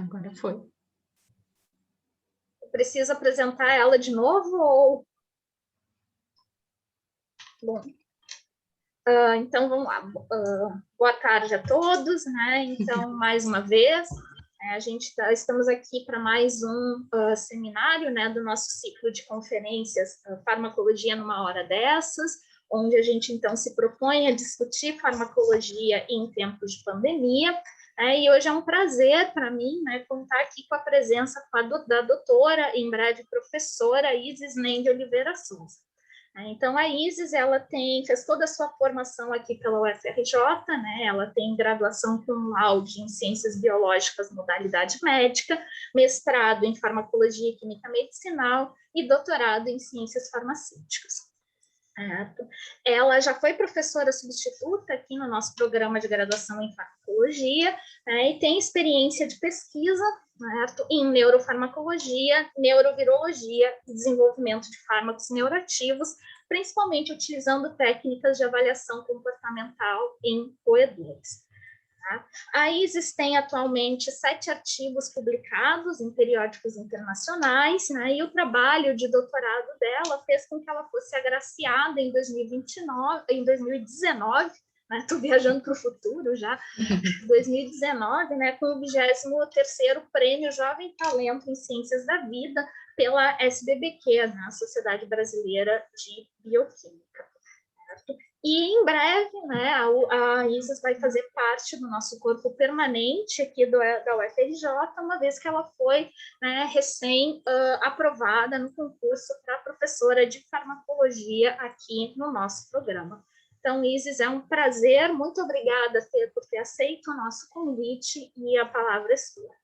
Agora foi. Preciso apresentar ela de novo ou... Bom, então vamos lá. Boa tarde a todos, né? Então, mais uma vez, estamos aqui para mais um seminário, né, do nosso ciclo de conferências Farmacologia numa Hora Dessas, onde a gente, então, se propõe a discutir farmacologia em tempos de pandemia. E hoje é um prazer para mim, né, contar aqui com a presença da doutora, em breve professora, Isis Nem de Oliveira Souza. Então, a Isis, ela fez toda a sua formação aqui pela UFRJ, né? Ela tem graduação com laude em Ciências Biológicas, modalidade médica, mestrado em Farmacologia e Química Medicinal e doutorado em Ciências Farmacêuticas. Ela já foi professora substituta aqui no nosso programa de graduação em farmacologia, né, e tem experiência de pesquisa, certo, em neurofarmacologia, neurovirologia e desenvolvimento de fármacos neuroativos, principalmente utilizando técnicas de avaliação comportamental em roedores. A Isis tem atualmente 7 artigos publicados em periódicos internacionais, né, e o trabalho de doutorado dela fez com que ela fosse agraciada em 2019, estou viajando para o futuro já, 2019, né, com o 23º Prêmio Jovem Talento em Ciências da Vida pela SBBQ, né, a Sociedade Brasileira de Bioquímica. Certo? E em breve, né, a Isis vai fazer parte do nosso corpo permanente aqui da UFRJ, uma vez que ela foi, né, recém-aprovada no concurso para professora de farmacologia aqui no nosso programa. Então, Isis, é um prazer, muito obrigada por ter aceito o nosso convite e a palavra é sua.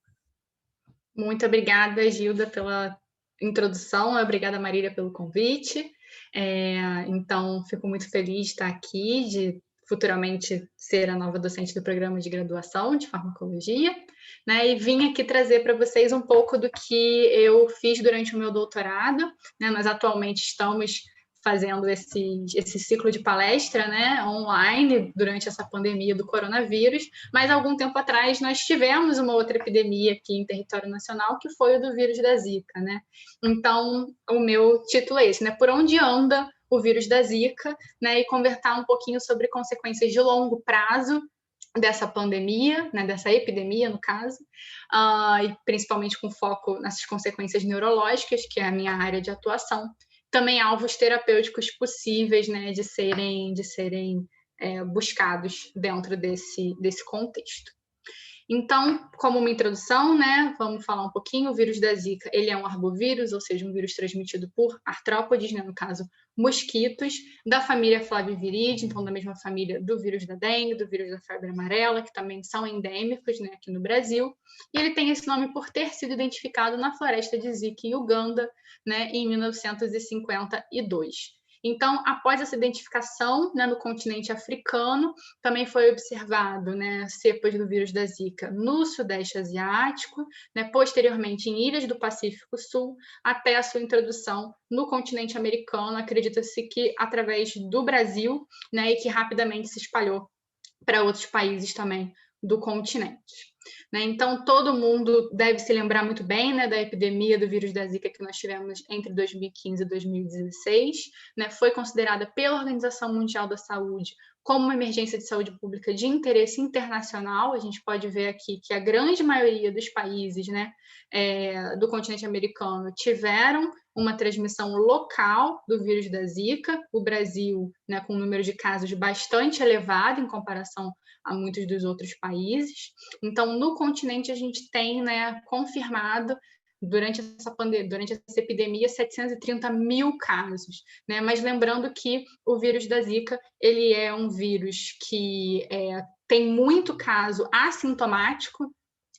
Muito obrigada, Gilda, pela introdução, obrigada, Marília, pelo convite. Então, fico muito feliz de estar aqui, de futuramente ser a nova docente do programa de graduação de farmacologia, né, e vim aqui trazer para vocês um pouco do que eu fiz durante o meu doutorado, né. Nós atualmente estamos fazendo esse ciclo de palestra, né, online durante essa pandemia do coronavírus, mas algum tempo atrás nós tivemos uma outra epidemia aqui em território nacional, que foi o do vírus da Zika, né? Então, o meu título é esse, né? Por onde anda o vírus da Zika, né? E conversar um pouquinho sobre consequências de longo prazo dessa pandemia, né, dessa epidemia, no caso, e principalmente com foco nessas consequências neurológicas, que é a minha área de atuação. Também alvos terapêuticos possíveis, né, de serem buscados dentro desse contexto. Então, como uma introdução, né, vamos falar um pouquinho. O vírus da Zika, ele é um arbovírus, ou seja, um vírus transmitido por artrópodes, né, no caso, mosquitos, da família Flaviviridae, então da mesma família do vírus da dengue, do vírus da febre amarela, que também são endêmicos, né, aqui no Brasil. E ele tem esse nome por ter sido identificado na floresta de Zika, em Uganda, né, em 1952. Então, após essa identificação, né, no continente africano, também foi observado, né, cepas do vírus da Zika no Sudeste Asiático, né, posteriormente em ilhas do Pacífico Sul, até a sua introdução no continente americano, acredita-se que através do Brasil, né, e que rapidamente se espalhou para outros países também do continente. Né? Então, todo mundo deve se lembrar muito bem, né, da epidemia do vírus da Zika que nós tivemos entre 2015 e 2016. Né? Foi considerada pela Organização Mundial da Saúde como uma emergência de saúde pública de interesse internacional. A gente pode ver aqui que a grande maioria dos países, né, do continente americano tiveram uma transmissão local do vírus da Zika. O Brasil, né, com um número de casos bastante elevado em comparação a muitos dos outros países. Então, no continente, a gente tem, né, confirmado, durante essa pandemia, durante essa epidemia, 730 mil casos, né? Mas lembrando que o vírus da Zika, ele é um vírus que tem muito caso assintomático,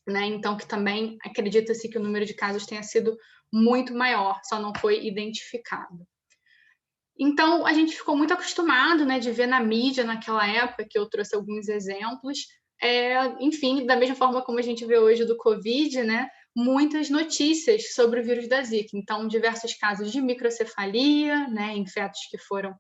né? Então, que também acredita-se que o número de casos tenha sido muito maior, só não foi identificado. Então, a gente ficou muito acostumado, né, de ver na mídia naquela época, que eu trouxe alguns exemplos, enfim, da mesma forma como a gente vê hoje do Covid, né, muitas notícias sobre o vírus da Zika. Então, diversos casos de microcefalia, né, em fetos que foram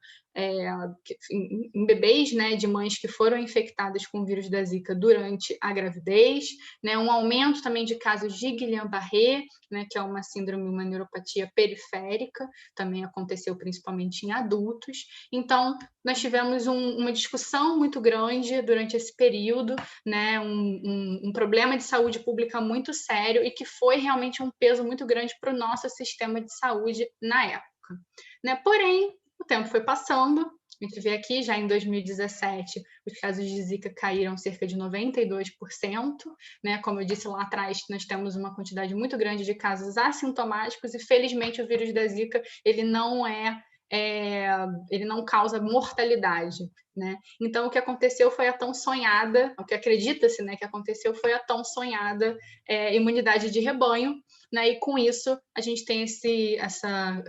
em bebês, né, de mães que foram infectadas com o vírus da Zika durante a gravidez, né, um aumento também de casos de Guillain-Barré, né, que é uma síndrome, uma neuropatia periférica, também aconteceu principalmente em adultos. Então, nós tivemos uma discussão muito grande durante esse período, né, um problema de saúde pública muito sério e que foi realmente um peso muito grande para o nosso sistema de saúde na época, né? Porém, o tempo foi passando, a gente vê aqui já em 2017 os casos de Zika caíram cerca de 92%, né? Como eu disse lá atrás, nós temos uma quantidade muito grande de casos assintomáticos e felizmente o vírus da Zika ele não ele não causa mortalidade, né? Então o que aconteceu foi a tão sonhada, o que acredita-se, né, que aconteceu foi a tão sonhada imunidade de rebanho, né? E com isso a gente tem esse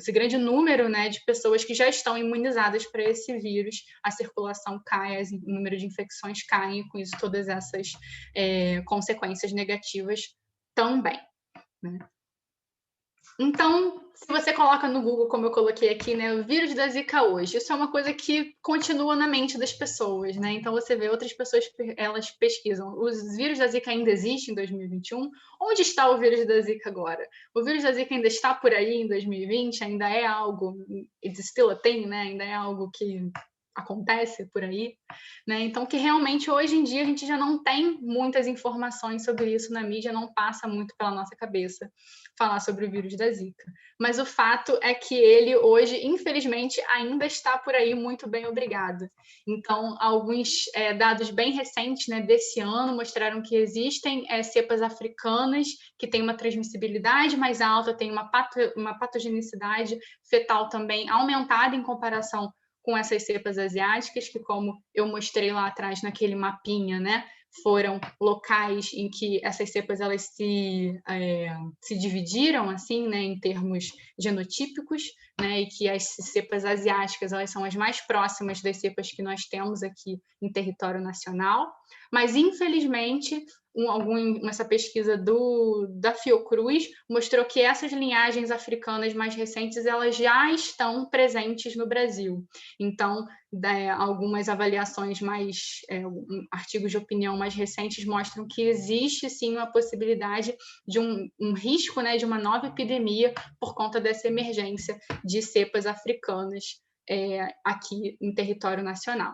grande número, né, de pessoas que já estão imunizadas para esse vírus, a circulação cai, o número de infecções cai, e com isso todas essas consequências negativas também, né? Então, se você coloca no Google, como eu coloquei aqui, né, o vírus da Zika hoje, isso é uma coisa que continua na mente das pessoas, né? Então você vê outras pessoas, elas pesquisam, os vírus da Zika ainda existem em 2021? Onde está o vírus da Zika agora? O vírus da Zika ainda está por aí em 2020? Ainda é algo, it's still a thing, né? Ainda é algo que acontece por aí, né? Então, que realmente hoje em dia a gente já não tem muitas informações sobre isso na mídia, não passa muito pela nossa cabeça falar sobre o vírus da Zika. Mas o fato é que ele hoje, infelizmente, ainda está por aí, muito bem, obrigado. Então, alguns dados bem recentes, né, desse ano mostraram que existem cepas africanas que têm uma transmissibilidade mais alta, têm uma patogenicidade fetal também aumentada em comparação com essas cepas asiáticas, que como eu mostrei lá atrás naquele mapinha, né, foram locais em que essas cepas elas se dividiram assim, né, em termos genotípicos, né, e que as cepas asiáticas elas são as mais próximas das cepas que nós temos aqui em território nacional, mas infelizmente essa pesquisa da Fiocruz mostrou que essas linhagens africanas mais recentes elas já estão presentes no Brasil. Então, algumas avaliações artigos de opinião mais recentes mostram que existe sim uma possibilidade de um risco, né, de uma nova epidemia por conta dessa emergência de cepas africanas aqui em território nacional.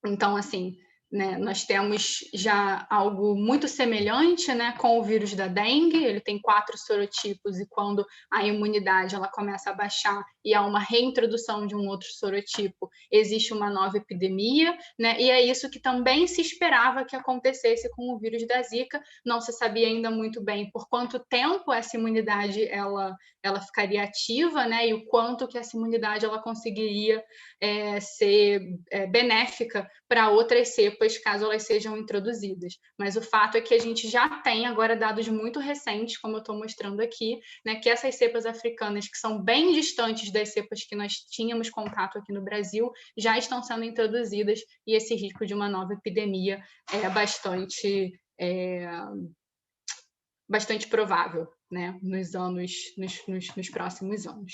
Então, assim, né, nós temos já algo muito semelhante, né, com o vírus da dengue, ele tem 4 sorotipos e quando a imunidade ela começa a baixar e há uma reintrodução de um outro sorotipo, existe uma nova epidemia, né, e é isso que também se esperava que acontecesse com o vírus da Zika, não se sabia ainda muito bem por quanto tempo essa imunidade ela ficaria ativa, né, e o quanto que essa imunidade ela conseguiria ser benéfica para outras cepas, caso elas sejam introduzidas. Mas o fato é que a gente já tem agora dados muito recentes, como eu estou mostrando aqui, né, que essas cepas africanas, que são bem distantes das cepas que nós tínhamos contato aqui no Brasil, já estão sendo introduzidas e esse risco de uma nova epidemia é bastante provável, né, nos próximos anos.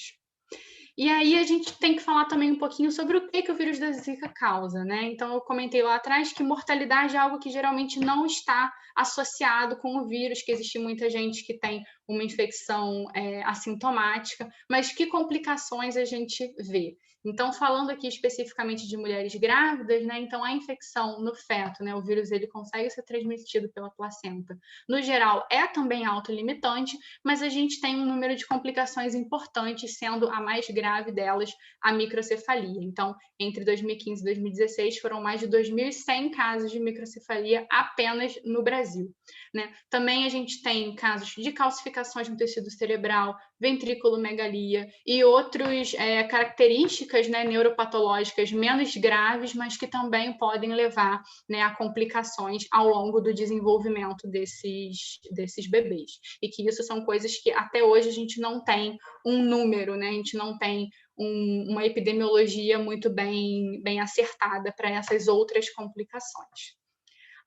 E aí a gente tem que falar também um pouquinho sobre o que o vírus da Zika causa, né? Então eu comentei lá atrás que mortalidade é algo que geralmente não está associado com o vírus, que existe muita gente que tem uma infecção assintomática, mas que complicações a gente vê? Então, falando aqui especificamente de mulheres grávidas, né? Então a infecção no feto, né? O vírus ele consegue ser transmitido pela placenta. No geral, é também autolimitante, mas a gente tem um número de complicações importantes, sendo a mais grave delas a microcefalia. Então, entre 2015 e 2016, foram mais de 2.100 casos de microcefalia apenas no Brasil, né? Também a gente tem casos de calcificações no tecido cerebral, ventriculomegalia e outras características, né, neuropatológicas menos graves, mas que também podem levar, né, a complicações ao longo do desenvolvimento desses bebês. E que isso são coisas que até hoje a gente não tem um número, né? A gente não tem uma epidemiologia muito bem acertada para essas outras complicações.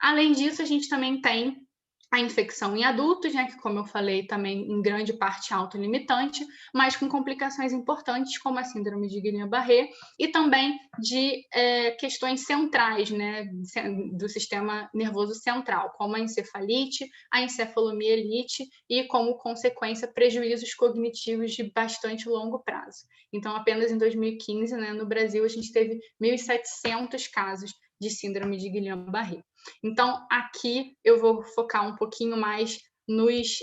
Além disso, a gente também tem a infecção em adultos, né, que, como eu falei, também em grande parte autolimitante, mas com complicações importantes, como a síndrome de Guillain-Barré, e também de questões centrais, né, do sistema nervoso central, como a encefalite, a encefalomielite e, como consequência, prejuízos cognitivos de bastante longo prazo. Então, apenas em 2015, né, no Brasil, a gente teve 1.700 casos de síndrome de Guillain-Barré. Então, aqui eu vou focar um pouquinho mais nos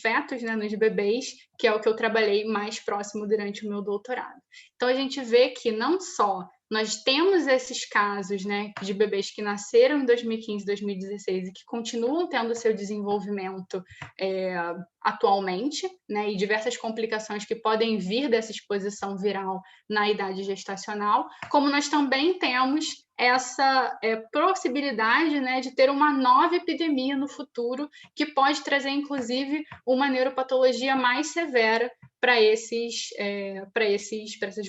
fetos, né, nos bebês, que é o que eu trabalhei mais próximo durante o meu doutorado. Então, a gente vê que não só nós temos esses casos, né, de bebês que nasceram em 2015, 2016 e que continuam tendo seu desenvolvimento atualmente, né, e diversas complicações que podem vir dessa exposição viral na idade gestacional, como nós também temos essa possibilidade, né, de ter uma nova epidemia no futuro, que pode trazer, inclusive, uma neuropatologia mais severa para essas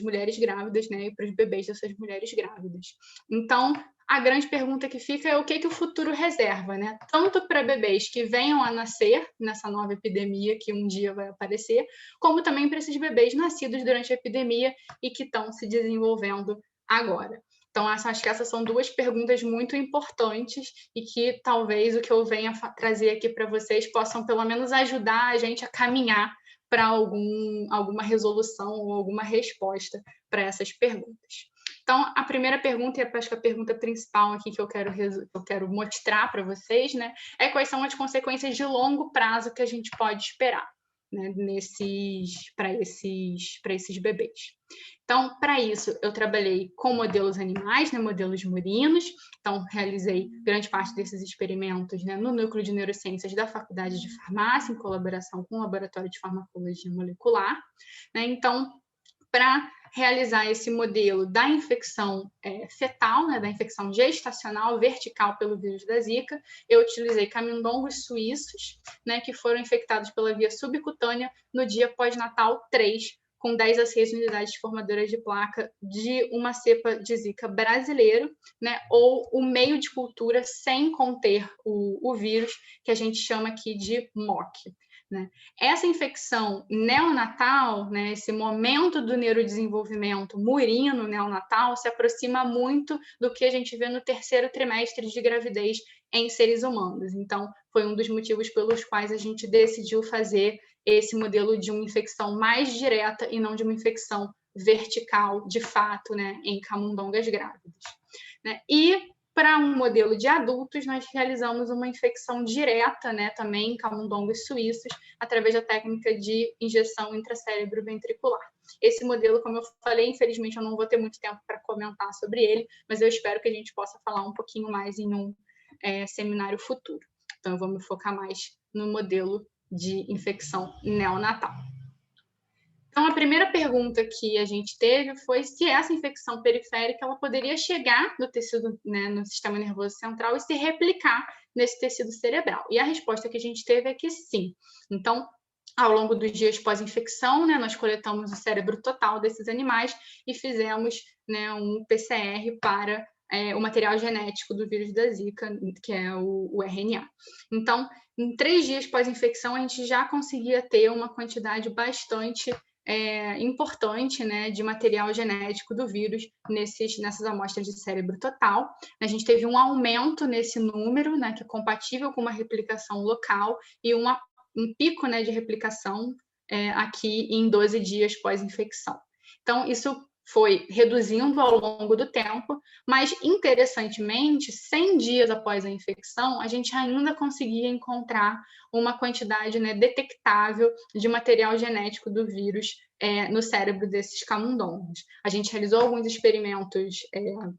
mulheres grávidas, né, e para os bebês dessas mulheres grávidas. Então, a grande pergunta que fica é o que o futuro reserva, né? Tanto para bebês que venham a nascer nessa nova epidemia que um dia vai aparecer, como também para esses bebês nascidos durante a epidemia e que estão se desenvolvendo agora. Então, acho que essas são duas perguntas muito importantes e que talvez o que eu venha trazer aqui para vocês possam pelo menos ajudar a gente a caminhar para alguma resolução ou alguma resposta para essas perguntas. Então, a primeira pergunta, e acho que a pergunta principal aqui que eu quero mostrar para vocês, né, é quais são as consequências de longo prazo que a gente pode esperar, né, para esses bebês. Então, para isso, eu trabalhei com modelos animais, né, modelos murinos. Então, realizei grande parte desses experimentos, né, no Núcleo de Neurociências da Faculdade de Farmácia, em colaboração com o Laboratório de Farmacologia Molecular, né? Então, para realizar esse modelo da infecção fetal, né, da infecção gestacional vertical pelo vírus da Zika, eu utilizei camundongos suíços, né, que foram infectados pela via subcutânea no dia pós-natal 3, com 10 a 6 unidades formadoras de placa de uma cepa de Zika brasileiro, né, ou o meio de cultura sem conter o vírus, que a gente chama aqui de MOC. Né? Essa infecção neonatal, né, esse momento do neurodesenvolvimento murino neonatal, se aproxima muito do que a gente vê no terceiro trimestre de gravidez em seres humanos. Então, foi um dos motivos pelos quais a gente decidiu fazer esse modelo de uma infecção mais direta e não de uma infecção vertical, de fato, né, em camundongas grávidas. Né? E para um modelo de adultos, nós realizamos uma infecção direta, né, também em camundongos suíços, através da técnica de injeção intracérebro ventricular. Esse modelo, como eu falei, infelizmente eu não vou ter muito tempo para comentar sobre ele, mas eu espero que a gente possa falar um pouquinho mais em um seminário futuro. Então, eu vou me focar mais no modelo de infecção neonatal. Então, a primeira pergunta que a gente teve foi se essa infecção periférica ela poderia chegar no tecido, né, no sistema nervoso central e se replicar nesse tecido cerebral. E a resposta que a gente teve é que sim. Então, ao longo dos dias pós-infecção, né, nós coletamos o cérebro total desses animais e fizemos, né, um PCR para o material genético do vírus da Zika, que é o RNA. Então, em 3 dias pós-infecção, a gente já conseguia ter uma quantidade bastante importante, né, de material genético do vírus nessas amostras de cérebro total. A gente teve um aumento nesse número, né, que é compatível com uma replicação local e um pico, né, de replicação aqui em 12 dias pós-infecção. Então, isso foi reduzindo ao longo do tempo, mas, interessantemente, 100 dias após a infecção, a gente ainda conseguia encontrar uma quantidade, né, detectável de material genético do vírus no cérebro desses camundongos. A gente realizou alguns experimentos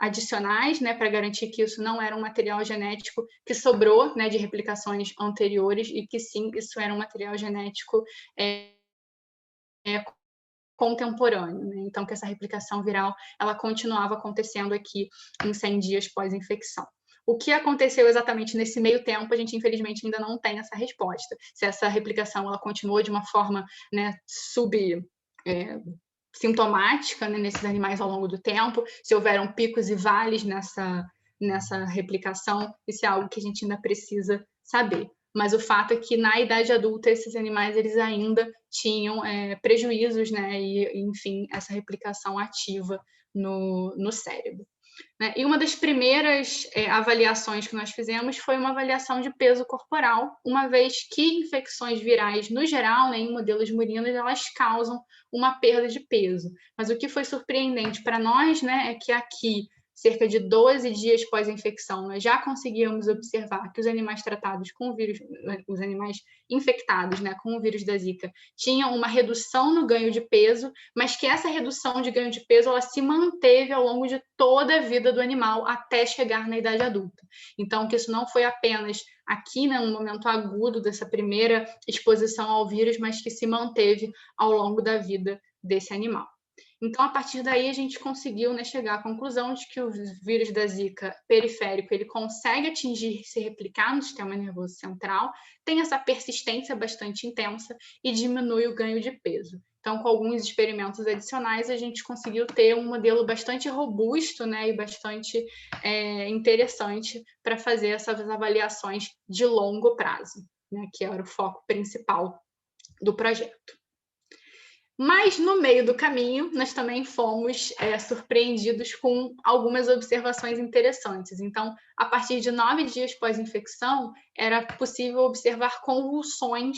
adicionais, né, para garantir que isso não era um material genético que sobrou, né, de replicações anteriores e que, sim, isso era um material genético contemporâneo, né? Então, que essa replicação viral ela continuava acontecendo aqui em 100 dias pós-infecção. O que aconteceu exatamente nesse meio tempo, a gente infelizmente ainda não tem essa resposta. Se essa replicação ela continuou de uma forma, né, sintomática, né, nesses animais ao longo do tempo, se houveram picos e vales nessa replicação, isso é algo que a gente ainda precisa saber. Mas o fato é que na idade adulta esses animais eles ainda tinham prejuízos, né? E, enfim, essa replicação ativa no cérebro. Né? E uma das primeiras avaliações que nós fizemos foi uma avaliação de peso corporal, uma vez que infecções virais, no geral, né, em modelos murinos, elas causam uma perda de peso. Mas o que foi surpreendente para nós, né, é que aqui, cerca de 12 dias pós-infecção, nós já conseguíamos observar que os animais tratados com o vírus, os animais infectados, né, com o vírus da Zika, tinham uma redução no ganho de peso, mas que essa redução de ganho de peso ela se manteve ao longo de toda a vida do animal até chegar na idade adulta. Então, que isso não foi apenas aqui, né, no momento agudo dessa primeira exposição ao vírus, mas que se manteve ao longo da vida desse animal. Então, a partir daí, a gente conseguiu, né, chegar à conclusão de que o vírus da Zika periférico ele consegue atingir, se replicar no sistema nervoso central, tem essa persistência bastante intensa e diminui o ganho de peso. Então, com alguns experimentos adicionais, a gente conseguiu ter um modelo bastante robusto, né, e bastante interessante para fazer essas avaliações de longo prazo, né, que era o foco principal do projeto. Mas, no meio do caminho, nós também fomos surpreendidos com algumas observações interessantes. Então, a partir de 9 dias pós-infecção, era possível observar convulsões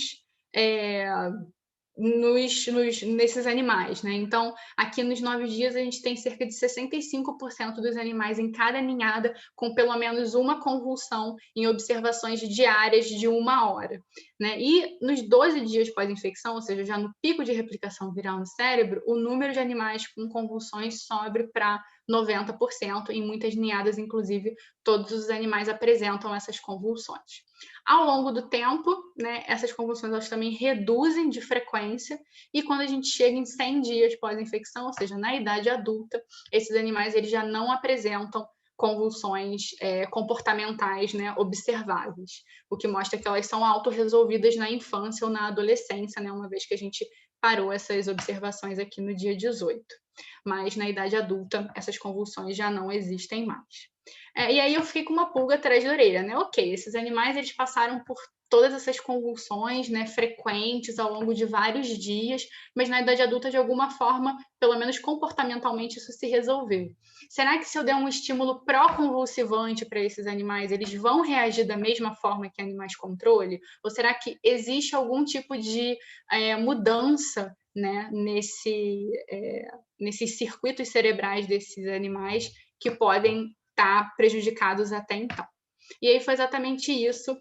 nesses animais, né? Então, aqui nos 9 dias, a gente tem cerca de 65% dos animais em cada ninhada com pelo menos uma convulsão em observações diárias de 1 hora, né? E nos 12 dias pós-infecção, ou seja, já no pico de replicação viral no cérebro, o número de animais com convulsões sobe para 90%, em muitas ninhadas, inclusive, todos os animais apresentam essas convulsões. Ao longo do tempo, né, essas convulsões elas também reduzem de frequência e quando a gente chega em 100 dias pós-infecção, ou seja, na idade adulta, esses animais eles já não apresentam convulsões comportamentais, né, observáveis, o que mostra que elas são autorresolvidas na infância ou na adolescência, né, uma vez que a gente parou essas observações aqui no dia 18. Mas na idade adulta, essas convulsões já não existem mais. E aí eu fiquei com uma pulga atrás da orelha, né? Ok, esses animais eles passaram por todas essas convulsões, né, frequentes ao longo de vários dias, mas na idade adulta, de alguma forma, pelo menos comportamentalmente, isso se resolveu. Será que se eu der um estímulo pró-convulsivante para esses animais, eles vão reagir da mesma forma que animais controle? Ou será que existe algum tipo de mudança, né, nesses circuitos cerebrais desses animais que podem estar prejudicados até então? E aí foi exatamente isso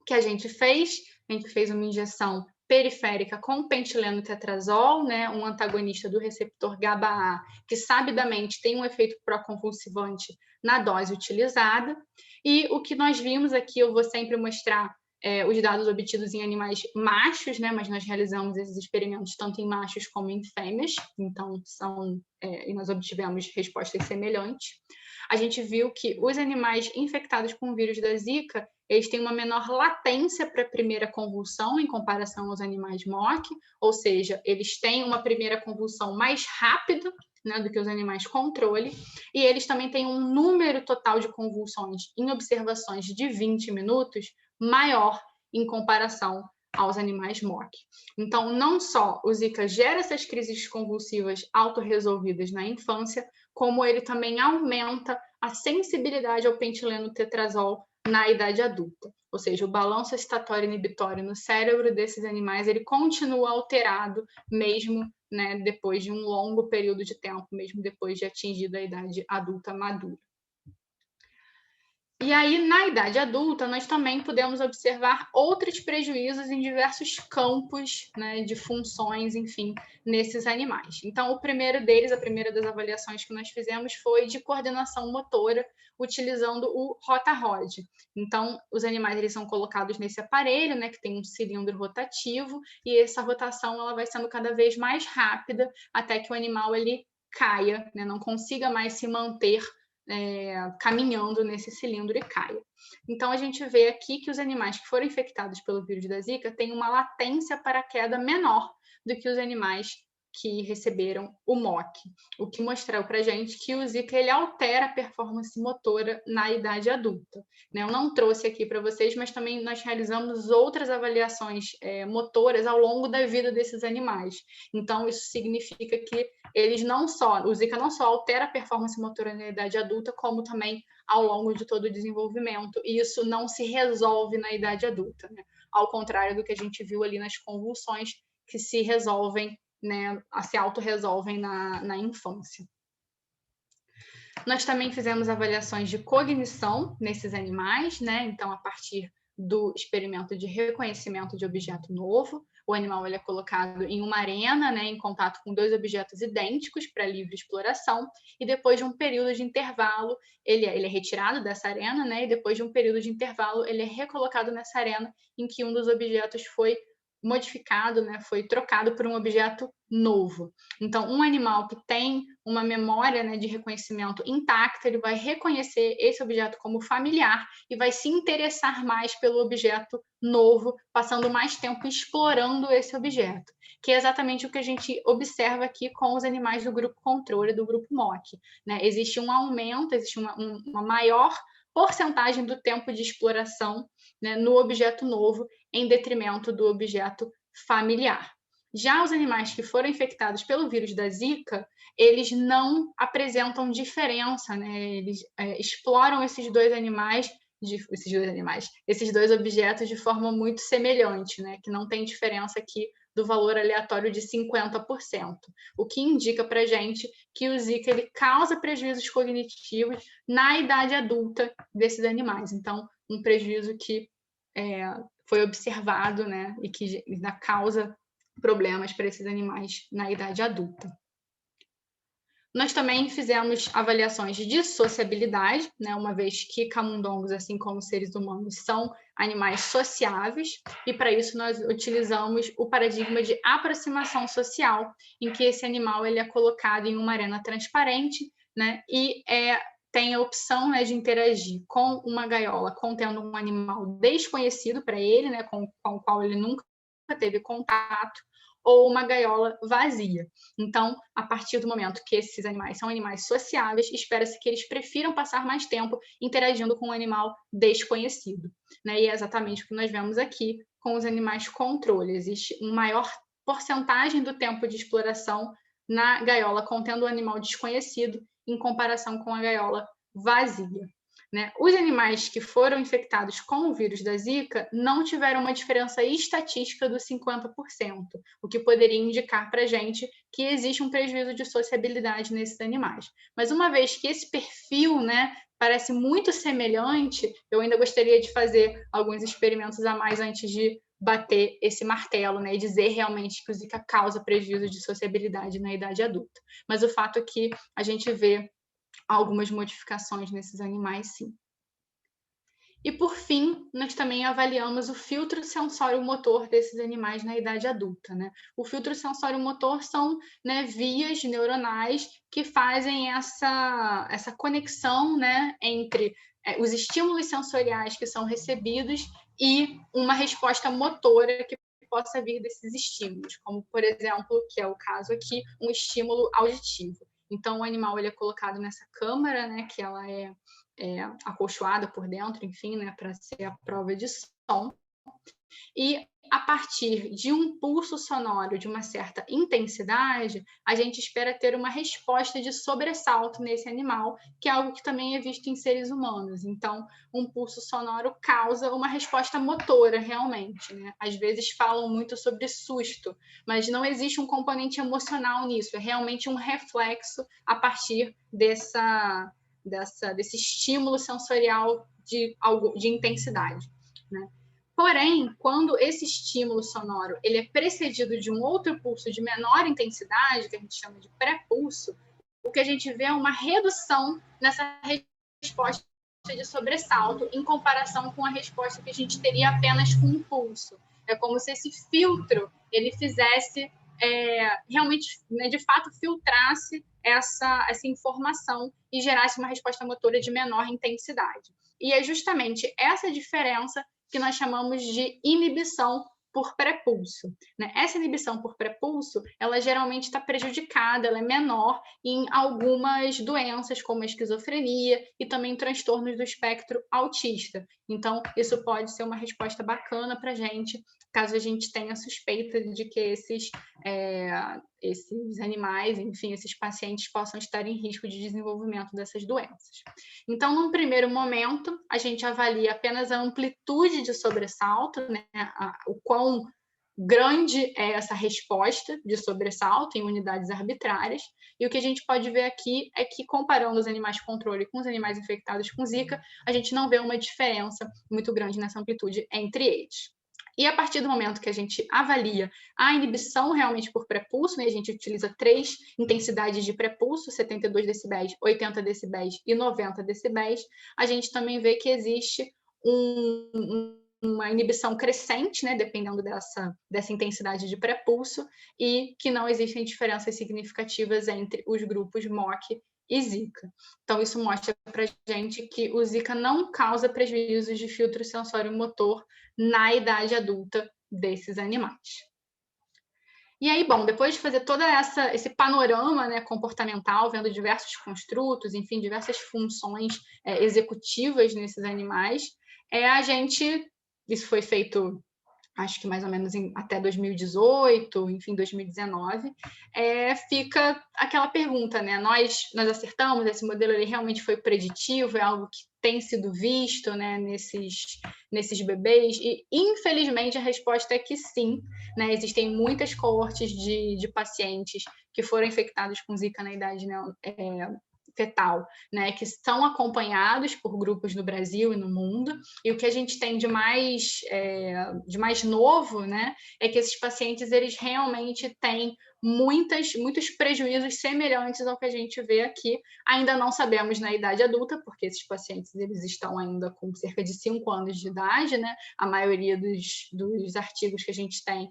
que a gente fez. A gente fez uma injeção periférica com pentileno tetrazol, né, um antagonista do receptor GABA-A, que sabidamente tem um efeito pró-convulsivante na dose utilizada. E o que nós vimos aqui, eu vou sempre mostrar os dados obtidos em animais machos, né, mas nós realizamos esses experimentos tanto em machos como em fêmeas, então e nós obtivemos respostas semelhantes. A gente viu que os animais infectados com o vírus da Zika, eles têm uma menor latência para a primeira convulsão em comparação aos animais MOC, ou seja, eles têm uma primeira convulsão mais rápida, né, do que os animais controle, e eles também têm um número total de convulsões em observações de 20 minutos maior em comparação aos animais MOC. Então, não só o Zika gera essas crises convulsivas autorresolvidas na infância, como ele também aumenta a sensibilidade ao pentileno tetrazol na idade adulta. Ou seja, o balanço excitatório inibitório no cérebro desses animais ele continua alterado mesmo, né, depois de um longo período de tempo, mesmo depois de atingida a idade adulta madura. E aí, na idade adulta, nós também podemos observar outros prejuízos em diversos campos, né, de funções, enfim, nesses animais. Então, o primeiro deles, a primeira das avaliações que nós fizemos foi de coordenação motora, utilizando o rota-rod. Então, os animais eles são colocados nesse aparelho, né, que tem um cilindro rotativo, e essa rotação ela vai sendo cada vez mais rápida até que o animal ele caia, né, não consiga mais se manter caminhando nesse cilindro e caia. Então, a gente vê aqui que os animais que foram infectados pelo vírus da Zika têm uma latência para a queda menor do que os animais que receberam o MOC, o que mostrou para a gente que o Zika ele altera a performance motora na idade adulta. Né? Eu não trouxe aqui para vocês, mas também nós realizamos outras avaliações motoras ao longo da vida desses animais. Então, isso significa que o Zika não só altera a performance motora na idade adulta, como também ao longo de todo o desenvolvimento, e isso não se resolve na idade adulta, né? Ao contrário do que a gente viu ali nas convulsões, que se resolvem, né, se autorresolvem na infância. Nós também fizemos avaliações de cognição nesses animais, né? Então, a partir do experimento de reconhecimento de objeto novo, o animal ele é colocado em uma arena, né, em contato com 2 objetos idênticos para livre exploração, e depois de um período de intervalo, ele é retirado dessa arena, né, e depois de um período de intervalo, ele é recolocado nessa arena em que um dos objetos foi modificado, né, foi trocado por um objeto novo. Então, um animal que tem uma memória, né, de reconhecimento intacta, ele vai reconhecer esse objeto como familiar e vai se interessar mais pelo objeto novo, passando mais tempo explorando esse objeto, que é exatamente o que a gente observa aqui com os animais do grupo controle, do grupo MOC. Né? Existe um aumento, existe uma maior porcentagem do tempo de exploração, né, no objeto novo, em detrimento do objeto familiar. Já os animais que foram infectados pelo vírus da Zika, eles não apresentam diferença, né? Eles exploram esses dois objetos de forma muito semelhante, né? Que não tem diferença aqui do valor aleatório de 50%, o que indica para a gente que o Zika ele causa prejuízos cognitivos na idade adulta desses animais. Então, um prejuízo que foi observado, né, e que ainda causa problemas para esses animais na idade adulta. Nós também fizemos avaliações de sociabilidade, né, uma vez que camundongos, assim como seres humanos, são animais sociáveis, e para isso nós utilizamos o paradigma de aproximação social, em que esse animal ele é colocado em uma arena transparente, né, e tem a opção, né, de interagir com uma gaiola contendo um animal desconhecido para ele, né, com o qual ele nunca teve contato, ou uma gaiola vazia. Então, a partir do momento que esses animais são animais sociáveis, espera-se que eles prefiram passar mais tempo interagindo com um animal desconhecido. Né? E é exatamente o que nós vemos aqui com os animais controle. Existe uma maior porcentagem do tempo de exploração na gaiola contendo um animal desconhecido em comparação com a gaiola vazia. Né? Os animais que foram infectados com o vírus da Zika não tiveram uma diferença estatística dos 50%, o que poderia indicar para a gente que existe um prejuízo de sociabilidade nesses animais. Mas uma vez que esse perfil, né, parece muito semelhante, eu ainda gostaria de fazer alguns experimentos a mais antes de bater esse martelo, né, e dizer realmente que o Zika causa prejuízo de sociabilidade na idade adulta. Mas o fato é que a gente vê algumas modificações nesses animais, sim. E, por fim, nós também avaliamos o filtro sensório-motor desses animais na idade adulta. Né? O filtro sensório-motor são, né, vias neuronais que fazem essa conexão, né, entre os estímulos sensoriais que são recebidos e uma resposta motora que possa vir desses estímulos, como, por exemplo, que é o caso aqui, um estímulo auditivo. Então, o animal ele é colocado nessa câmara, né, que ela é acolchoada por dentro, enfim, né, para ser a prova de som. E a partir de um pulso sonoro de uma certa intensidade, a gente espera ter uma resposta de sobressalto nesse animal, que é algo que também é visto em seres humanos. Então, um pulso sonoro causa uma resposta motora, realmente. Né? Às vezes falam muito sobre susto, mas não existe um componente emocional nisso, é realmente um reflexo a partir desse estímulo sensorial de intensidade. Né? Porém, quando esse estímulo sonoro ele é precedido de um outro pulso de menor intensidade, que a gente chama de pré-pulso, o que a gente vê é uma redução nessa resposta de sobressalto em comparação com a resposta que a gente teria apenas com um pulso. É como se esse filtro ele fizesse realmente, né, de fato, filtrasse essa informação e gerasse uma resposta motora de menor intensidade. E é justamente essa diferença que nós chamamos de inibição por pré-pulso, né? Essa inibição por pré-pulso, ela geralmente está prejudicada, ela é menor em algumas doenças, como a esquizofrenia e também transtornos do espectro autista. Então, isso pode ser uma resposta bacana para a gente, caso a gente tenha suspeita de que esses animais, enfim, esses pacientes possam estar em risco de desenvolvimento dessas doenças. Então, num primeiro momento, a gente avalia apenas a amplitude de sobressalto, né, o quão grande é essa resposta de sobressalto em unidades arbitrárias, e o que a gente pode ver aqui é que, comparando os animais de controle com os animais infectados com Zika, a gente não vê uma diferença muito grande nessa amplitude entre eles. E a partir do momento que a gente avalia a inibição realmente por pré-pulso, né, a gente utiliza 3 intensidades de pré-pulso, 72 decibéis, 80 decibéis e 90 decibéis, a gente também vê que existe uma inibição crescente, né, dependendo dessa intensidade de pré-pulso, e que não existem diferenças significativas entre os grupos MOC e Zika. Então, isso mostra para a gente que o Zika não causa prejuízos de filtro sensório-motor na idade adulta desses animais. E aí, bom, depois de fazer todo esse panorama, né, comportamental, vendo diversos construtos, enfim, diversas funções executivas nesses animais, isso foi feito, acho que mais ou menos até 2018, enfim, 2019, fica aquela pergunta, né? Nós acertamos, esse modelo ele realmente foi preditivo, é algo que tem sido visto, né, nesses bebês, e infelizmente a resposta é que sim, né? Existem muitas coortes de pacientes que foram infectados com Zika na idade fetal, né, que são acompanhados por grupos no Brasil e no mundo, e o que a gente tem de mais novo, né, é que esses pacientes eles realmente têm muitos prejuízos semelhantes ao que a gente vê aqui. Ainda não sabemos na idade adulta, porque esses pacientes eles estão ainda com cerca de 5 anos de idade, né? A maioria dos artigos que a gente tem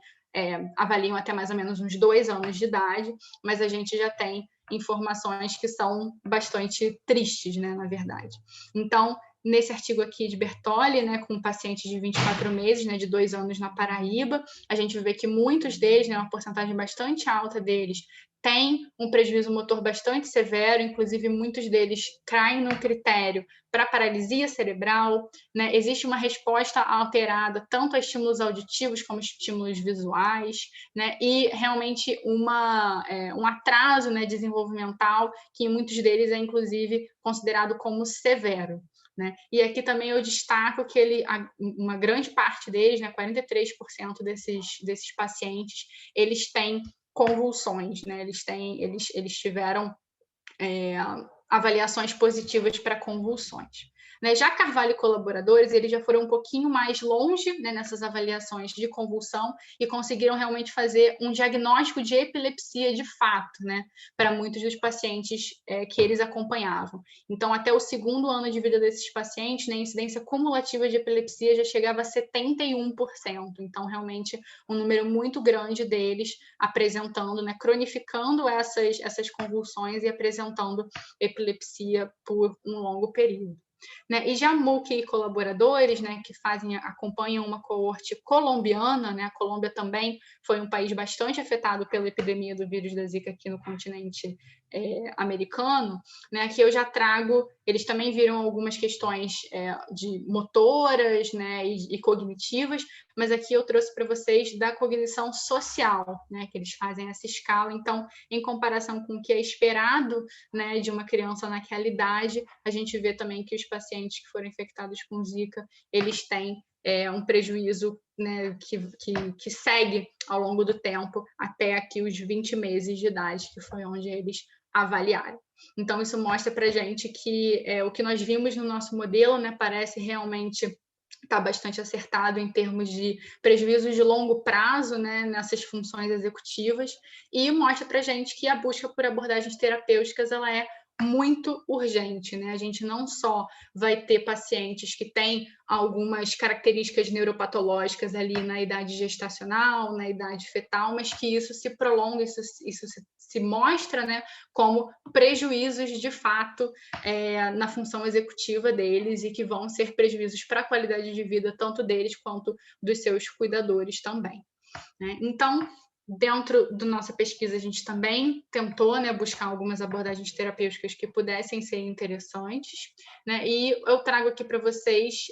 avaliam até mais ou menos uns 2 anos de idade, mas a gente já tem informações que são bastante tristes, né, na verdade. Então, nesse artigo aqui de Bertoli, né, com pacientes de 24 meses, né, de 2 anos na Paraíba, a gente vê que muitos deles, né, uma porcentagem bastante alta deles, tem um prejuízo motor bastante severo, inclusive muitos deles caem no critério para paralisia cerebral, né? Existe uma resposta alterada tanto a estímulos auditivos como estímulos visuais, né? E realmente um atraso, né, desenvolvimental que em muitos deles é inclusive considerado como severo. Né? E aqui também eu destaco que uma grande parte deles, né, 43% desses pacientes, eles têm convulsões, né? Eles tiveram avaliações positivas para convulsões. Né? Já Carvalho e colaboradores, eles já foram um pouquinho mais longe, né, nessas avaliações de convulsão e conseguiram realmente fazer um diagnóstico de epilepsia de fato, né, para muitos dos pacientes que eles acompanhavam. Então, até o 2º ano de vida desses pacientes, né, a incidência cumulativa de epilepsia já chegava a 71%. Então, realmente, um número muito grande deles apresentando, né, cronificando essas convulsões e apresentando epilepsia por um longo período. Né? E já Muque e colaboradores, né, que acompanham uma coorte colombiana, né? A Colômbia também foi um país bastante afetado pela epidemia do vírus da Zika aqui no continente americano, né? Que eu já trago, eles também viram algumas questões de motoras, né, e cognitivas, mas aqui eu trouxe para vocês da cognição social, né, que eles fazem essa escala. Então, em comparação com o que é esperado, né, de uma criança naquela idade, a gente vê também que os pacientes que foram infectados com Zika, eles têm um prejuízo, né, que segue ao longo do tempo, até aqui os 20 meses de idade, que foi onde eles avaliaram. Então, isso mostra para a gente que o que nós vimos no nosso modelo, né, parece realmente está bastante acertado em termos de prejuízos de longo prazo, né, nessas funções executivas, e mostra para a gente que a busca por abordagens terapêuticas ela é muito urgente, né? A gente não só vai ter pacientes que têm algumas características neuropatológicas ali na idade gestacional, na idade fetal, mas que isso se prolonga, isso se mostra, né, como prejuízos de fato na função executiva deles e que vão ser prejuízos para a qualidade de vida tanto deles quanto dos seus cuidadores também, né? Então, dentro da nossa pesquisa, a gente também tentou, né, buscar algumas abordagens terapêuticas que pudessem ser interessantes, né? E eu trago aqui para vocês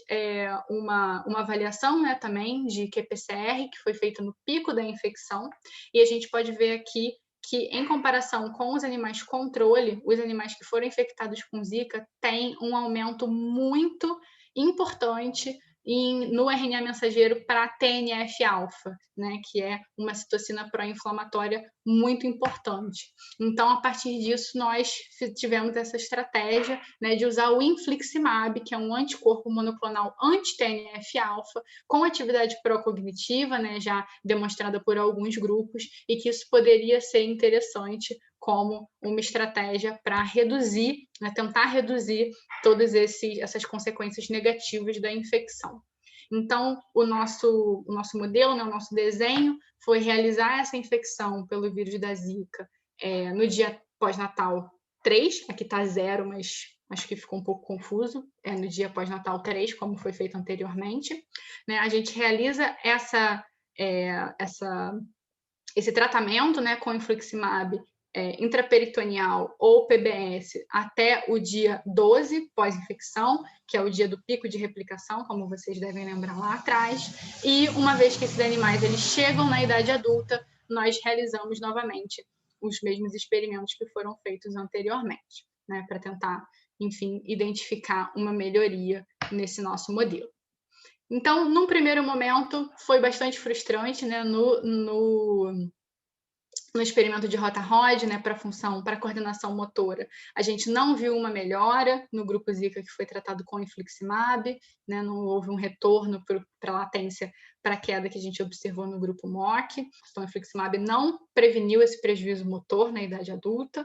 uma avaliação, né, também de QPCR, que foi feita no pico da infecção, e a gente pode ver aqui que, em comparação com os animais controle, os animais que foram infectados com Zika têm um aumento muito importante no RNA mensageiro para TNF-alfa, né, que é uma citocina pró-inflamatória muito importante. Então, a partir disso, nós tivemos essa estratégia, né, de usar o infliximab, que é um anticorpo monoclonal anti-TNF-alfa, com atividade pró-cognitiva, né, já demonstrada por alguns grupos, e que isso poderia ser interessante como uma estratégia para reduzir, né, tentar reduzir todas essas consequências negativas da infecção. Então, o nosso modelo, né, o nosso desenho, foi realizar essa infecção pelo vírus da Zika no dia pós-natal 3, aqui está 0, mas acho que ficou um pouco confuso, no dia pós-natal 3, como foi feito anteriormente, né? A gente realiza esse tratamento, né, com infliximab intraperitoneal ou PBS até o dia 12 pós-infecção, que é o dia do pico de replicação, como vocês devem lembrar lá atrás. E uma vez que esses animais eles chegam na idade adulta, nós realizamos novamente os mesmos experimentos que foram feitos anteriormente, né, para tentar, enfim, identificar uma melhoria nesse nosso modelo. Então, num primeiro momento, foi bastante frustrante, né, no experimento de rota-ROD, né, para coordenação motora, a gente não viu uma melhora no grupo Zika que foi tratado com infliximab, né, não houve um retorno para a latência para a queda que a gente observou no grupo MOC. Então, o infliximab não preveniu esse prejuízo motor na idade adulta,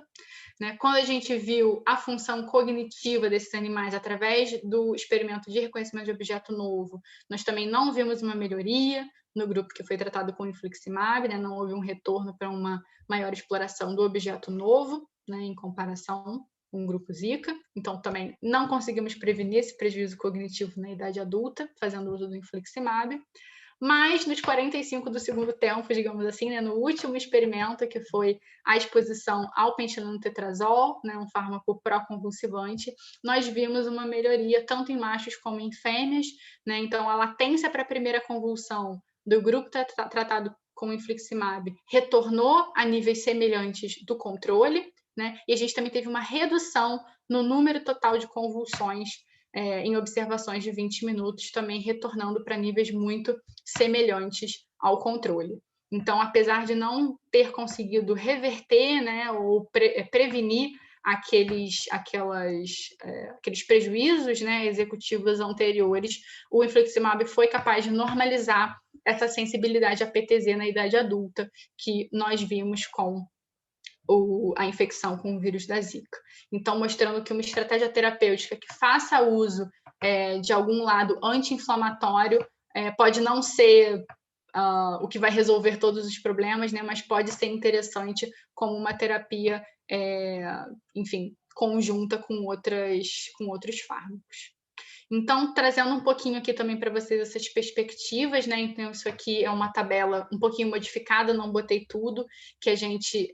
né? Quando a gente viu a função cognitiva desses animais através do experimento de reconhecimento de objeto novo, nós também não vimos uma melhoria no grupo que foi tratado com infliximab, né? Não houve um retorno para uma maior exploração do objeto novo, né, em comparação com o grupo Zika. Então, também não conseguimos prevenir esse prejuízo cognitivo na idade adulta, fazendo uso do infliximab. Mas nos 45 do segundo tempo, digamos assim, né, no último experimento, que foi a exposição ao pentilanotetrazol, né, um fármaco pró-convulsivante, nós vimos uma melhoria tanto em machos como em fêmeas, né? Então, a latência para a primeira convulsão do grupo tratado com infliximab retornou a níveis semelhantes do controle, né? E a gente também teve uma redução no número total de convulsões em observações de 20 minutos, também retornando para níveis muito semelhantes ao controle. Então, apesar de não ter conseguido reverter, né, ou prevenir aqueles prejuízos, né, executivos anteriores, o infliximab foi capaz de normalizar essa sensibilidade a PTZ na idade adulta que nós vimos com a infecção com o vírus da Zika. Então, mostrando que uma estratégia terapêutica que faça uso de algum lado anti-inflamatório pode não ser o que vai resolver todos os problemas, né, mas pode ser interessante como uma terapia, enfim, conjunta com outros fármacos. Então, trazendo um pouquinho aqui também para vocês essas perspectivas, né? Então, isso aqui é uma tabela um pouquinho modificada, não botei tudo, que a gente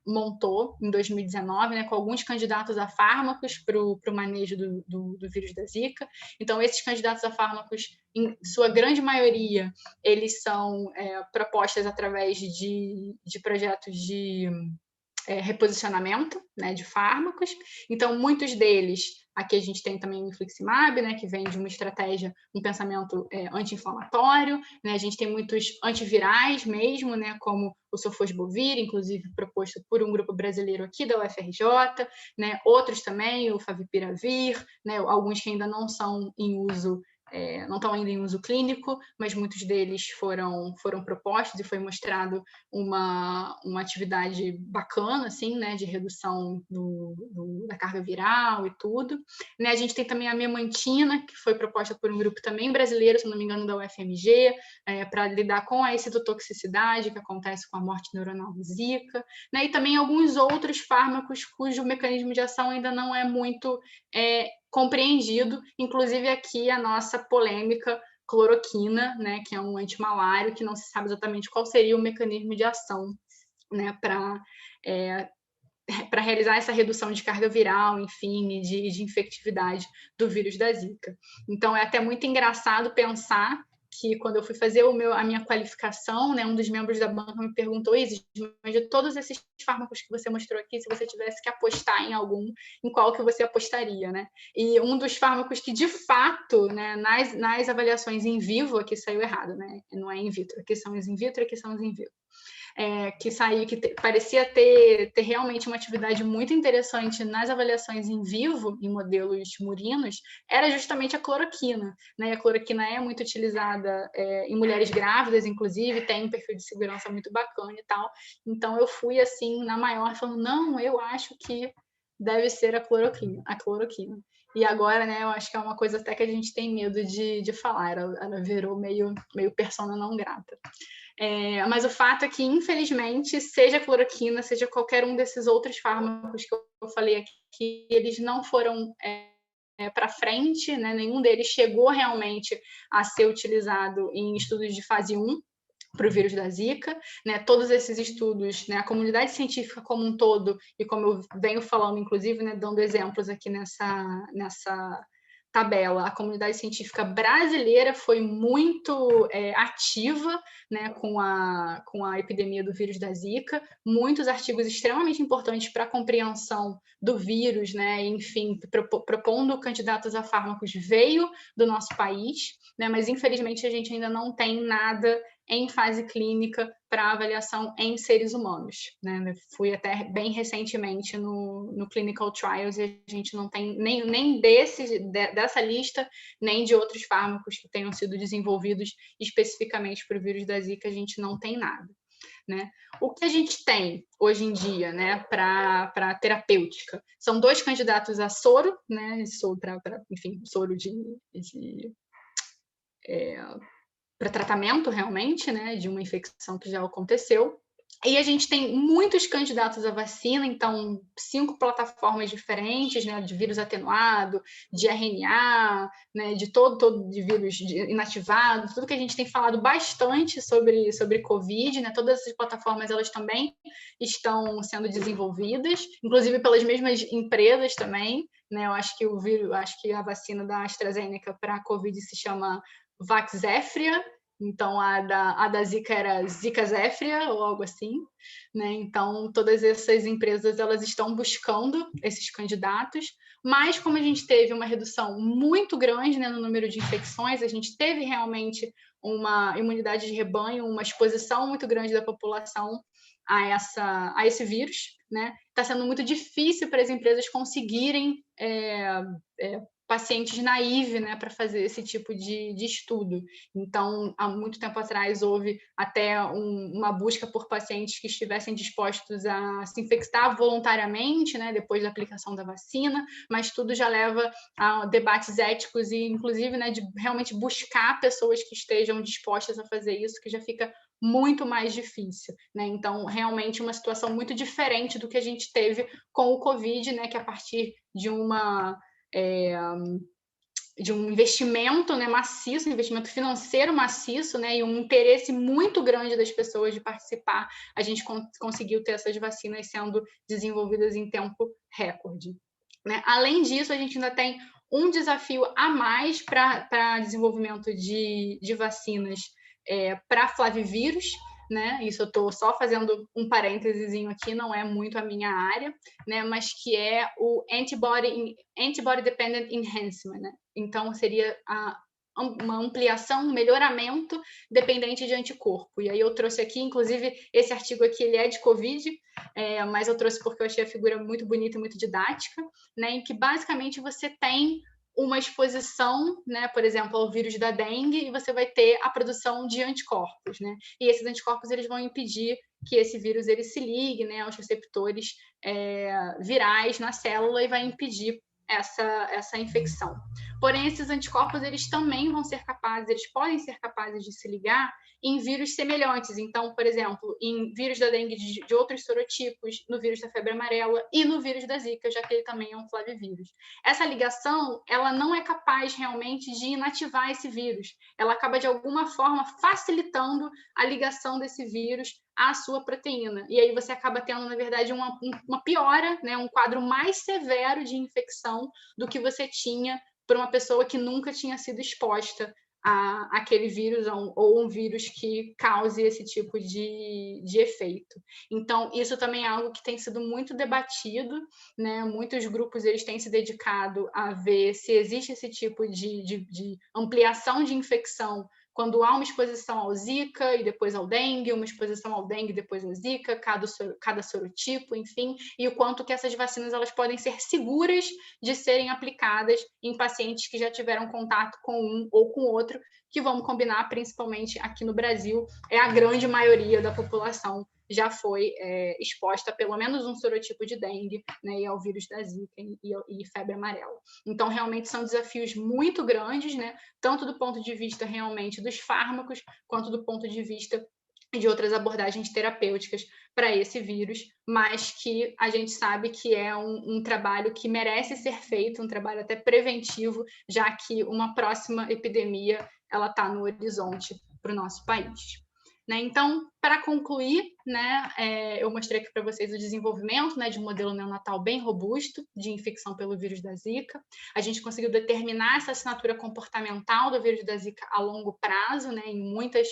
montou em 2019, né? Com alguns candidatos a fármacos para o manejo do vírus da Zika. Então, esses candidatos a fármacos, em sua grande maioria, eles são propostas através de projetos de reposicionamento, né, de fármacos. Então, muitos deles, aqui a gente tem também o infliximab, né, que vem de uma estratégia, um pensamento anti-inflamatório, né, a gente tem muitos antivirais mesmo, né, como o sofosbuvir, inclusive proposto por um grupo brasileiro aqui da UFRJ, né, outros também, o favipiravir, né, alguns que ainda não são em uso não estão ainda em uso clínico, mas muitos deles foram propostos e foi mostrado uma atividade bacana, assim, né, de redução da carga viral e tudo. Né, a gente tem também a memantina, que foi proposta por um grupo também brasileiro, se não me engano, da UFMG, para lidar com a excitotoxicidade que acontece com a morte neuronal do Zika, né, e também alguns outros fármacos cujo mecanismo de ação ainda não é muito compreendido, inclusive aqui a nossa polêmica cloroquina, né, que é um antimalário, que não se sabe exatamente qual seria o mecanismo de ação, né, para realizar essa redução de carga viral, enfim, de infectividade do vírus da Zika. Então, é até muito engraçado pensar que quando eu fui fazer a minha qualificação, né, um dos membros da banca me perguntou, Isis, mas de todos esses fármacos que você mostrou aqui, se você tivesse que apostar em algum, em qual que você apostaria, né? E um dos fármacos que, de fato, né, nas avaliações em vivo, aqui saiu errado, né? Não é in vitro, aqui são os in vitro, aqui são os in vivo. Que saiu, que parecia ter realmente uma atividade muito interessante nas avaliações em vivo, em modelos murinos, era justamente a cloroquina. Né? E a cloroquina é muito utilizada em mulheres grávidas, inclusive, tem um perfil de segurança muito bacana e tal. Então, eu fui, assim, na maior, falando, não, eu acho que deve ser a cloroquina. E agora, né, eu acho que é uma coisa até que a gente tem medo de falar, ela virou meio persona não grata. Mas o fato é que, infelizmente, seja a cloroquina, seja qualquer um desses outros fármacos que eu falei aqui, eles não foram para frente, né? Nenhum deles chegou realmente a ser utilizado em estudos de fase 1 para o vírus da Zika, né? Todos esses estudos, né? A comunidade científica como um todo, e como eu venho falando, inclusive, né, dando exemplos aqui nessa tabela, a comunidade científica brasileira foi muito ativa, né, com a epidemia do vírus da Zika, muitos artigos extremamente importantes para a compreensão do vírus, né, enfim, propondo candidatos a fármacos veio do nosso país, né, mas infelizmente a gente ainda não tem nada em fase clínica para avaliação em seres humanos. Né? Fui até bem recentemente no Clinical Trials e a gente não tem nem dessa lista, nem de outros fármacos que tenham sido desenvolvidos especificamente para o vírus da Zika, a gente não tem nada. Né? O que a gente tem hoje em dia, né, para terapêutica são 2 candidatos a soro, né, soro para tratamento realmente, né, de uma infecção que já aconteceu. E a gente tem muitos candidatos à vacina, então 5 plataformas diferentes, né, de vírus atenuado, de RNA, né, de todo de vírus inativado, tudo que a gente tem falado bastante sobre Covid, né, todas essas plataformas elas também estão sendo desenvolvidas, inclusive pelas mesmas empresas também, né, eu acho que a vacina da AstraZeneca para a Covid se chama Vaxzevria, então a da Zika era Zika-Zevria ou algo assim, né? Então todas essas empresas elas estão buscando esses candidatos, mas como a gente teve uma redução muito grande, né, no número de infecções, a gente teve realmente uma imunidade de rebanho, uma exposição muito grande da população a esse vírus, né? Está sendo muito difícil para as empresas conseguirem pacientes naivos, né, para fazer esse tipo de estudo. Então, há muito tempo atrás, houve até uma busca por pacientes que estivessem dispostos a se infectar voluntariamente, né, depois da aplicação da vacina, mas tudo já leva a debates éticos e, inclusive, né, de realmente buscar pessoas que estejam dispostas a fazer isso, que já fica muito mais difícil, né? Então, realmente uma situação muito diferente do que a gente teve com o Covid, né, que a partir de um investimento, né, maciço, investimento financeiro maciço, né, e um interesse muito grande das pessoas de participar, a gente conseguiu ter essas vacinas sendo desenvolvidas em tempo recorde. Né? Além disso, a gente ainda tem um desafio a mais para desenvolvimento de vacinas para flavivírus, né? Isso eu estou só fazendo um parênteses aqui, não é muito a minha área, né? Mas que é o Antibody Dependent Enhancement, né? Então, seria uma ampliação, um melhoramento dependente de anticorpo. E aí eu trouxe aqui, inclusive, esse artigo aqui, ele é de Covid, mas eu trouxe porque eu achei a figura muito bonita e muito didática, né? Em que, basicamente, você tem uma exposição, né, por exemplo, ao vírus da dengue, e você vai ter a produção de anticorpos, né? E esses anticorpos eles vão impedir que esse vírus ele se ligue, né, aos receptores virais na célula e vai impedir essa infecção. Porém, esses anticorpos eles também vão ser capazes, eles podem ser capazes de se ligar em vírus semelhantes. Então, por exemplo, em vírus da dengue de outros sorotipos, no vírus da febre amarela e no vírus da zika, já que ele também é um flavivírus. Essa ligação, ela não é capaz realmente de inativar esse vírus. Ela acaba, de alguma forma, facilitando a ligação desse vírus à sua proteína. E aí você acaba tendo, na verdade, uma piora, né? Um quadro mais severo de infecção do que você tinha para uma pessoa que nunca tinha sido exposta aquele vírus ou um vírus que cause esse tipo de efeito. Então, isso também é algo que tem sido muito debatido, né? Muitos grupos eles têm se dedicado a ver se existe esse tipo de ampliação de infecção quando há uma exposição ao Zika e depois ao dengue, uma exposição ao dengue e depois ao Zika, cada sorotipo, enfim, e o quanto que essas vacinas elas podem ser seguras de serem aplicadas em pacientes que já tiveram contato com um ou com outro, que vamos combinar, principalmente aqui no Brasil, é a grande maioria da população já foi exposta a pelo menos um sorotipo de dengue, né, e ao vírus da Zika e febre amarela. Então, realmente são desafios muito grandes, né, tanto do ponto de vista realmente dos fármacos, quanto do ponto de vista de outras abordagens terapêuticas para esse vírus, mas que a gente sabe que é um trabalho que merece ser feito, um trabalho até preventivo, já que uma próxima epidemia ela está no horizonte para o nosso país. Né? Então, para concluir, né, eu mostrei aqui para vocês o desenvolvimento, né, de um modelo neonatal bem robusto de infecção pelo vírus da Zika. A gente conseguiu determinar essa assinatura comportamental do vírus da Zika a longo prazo, né, em muitas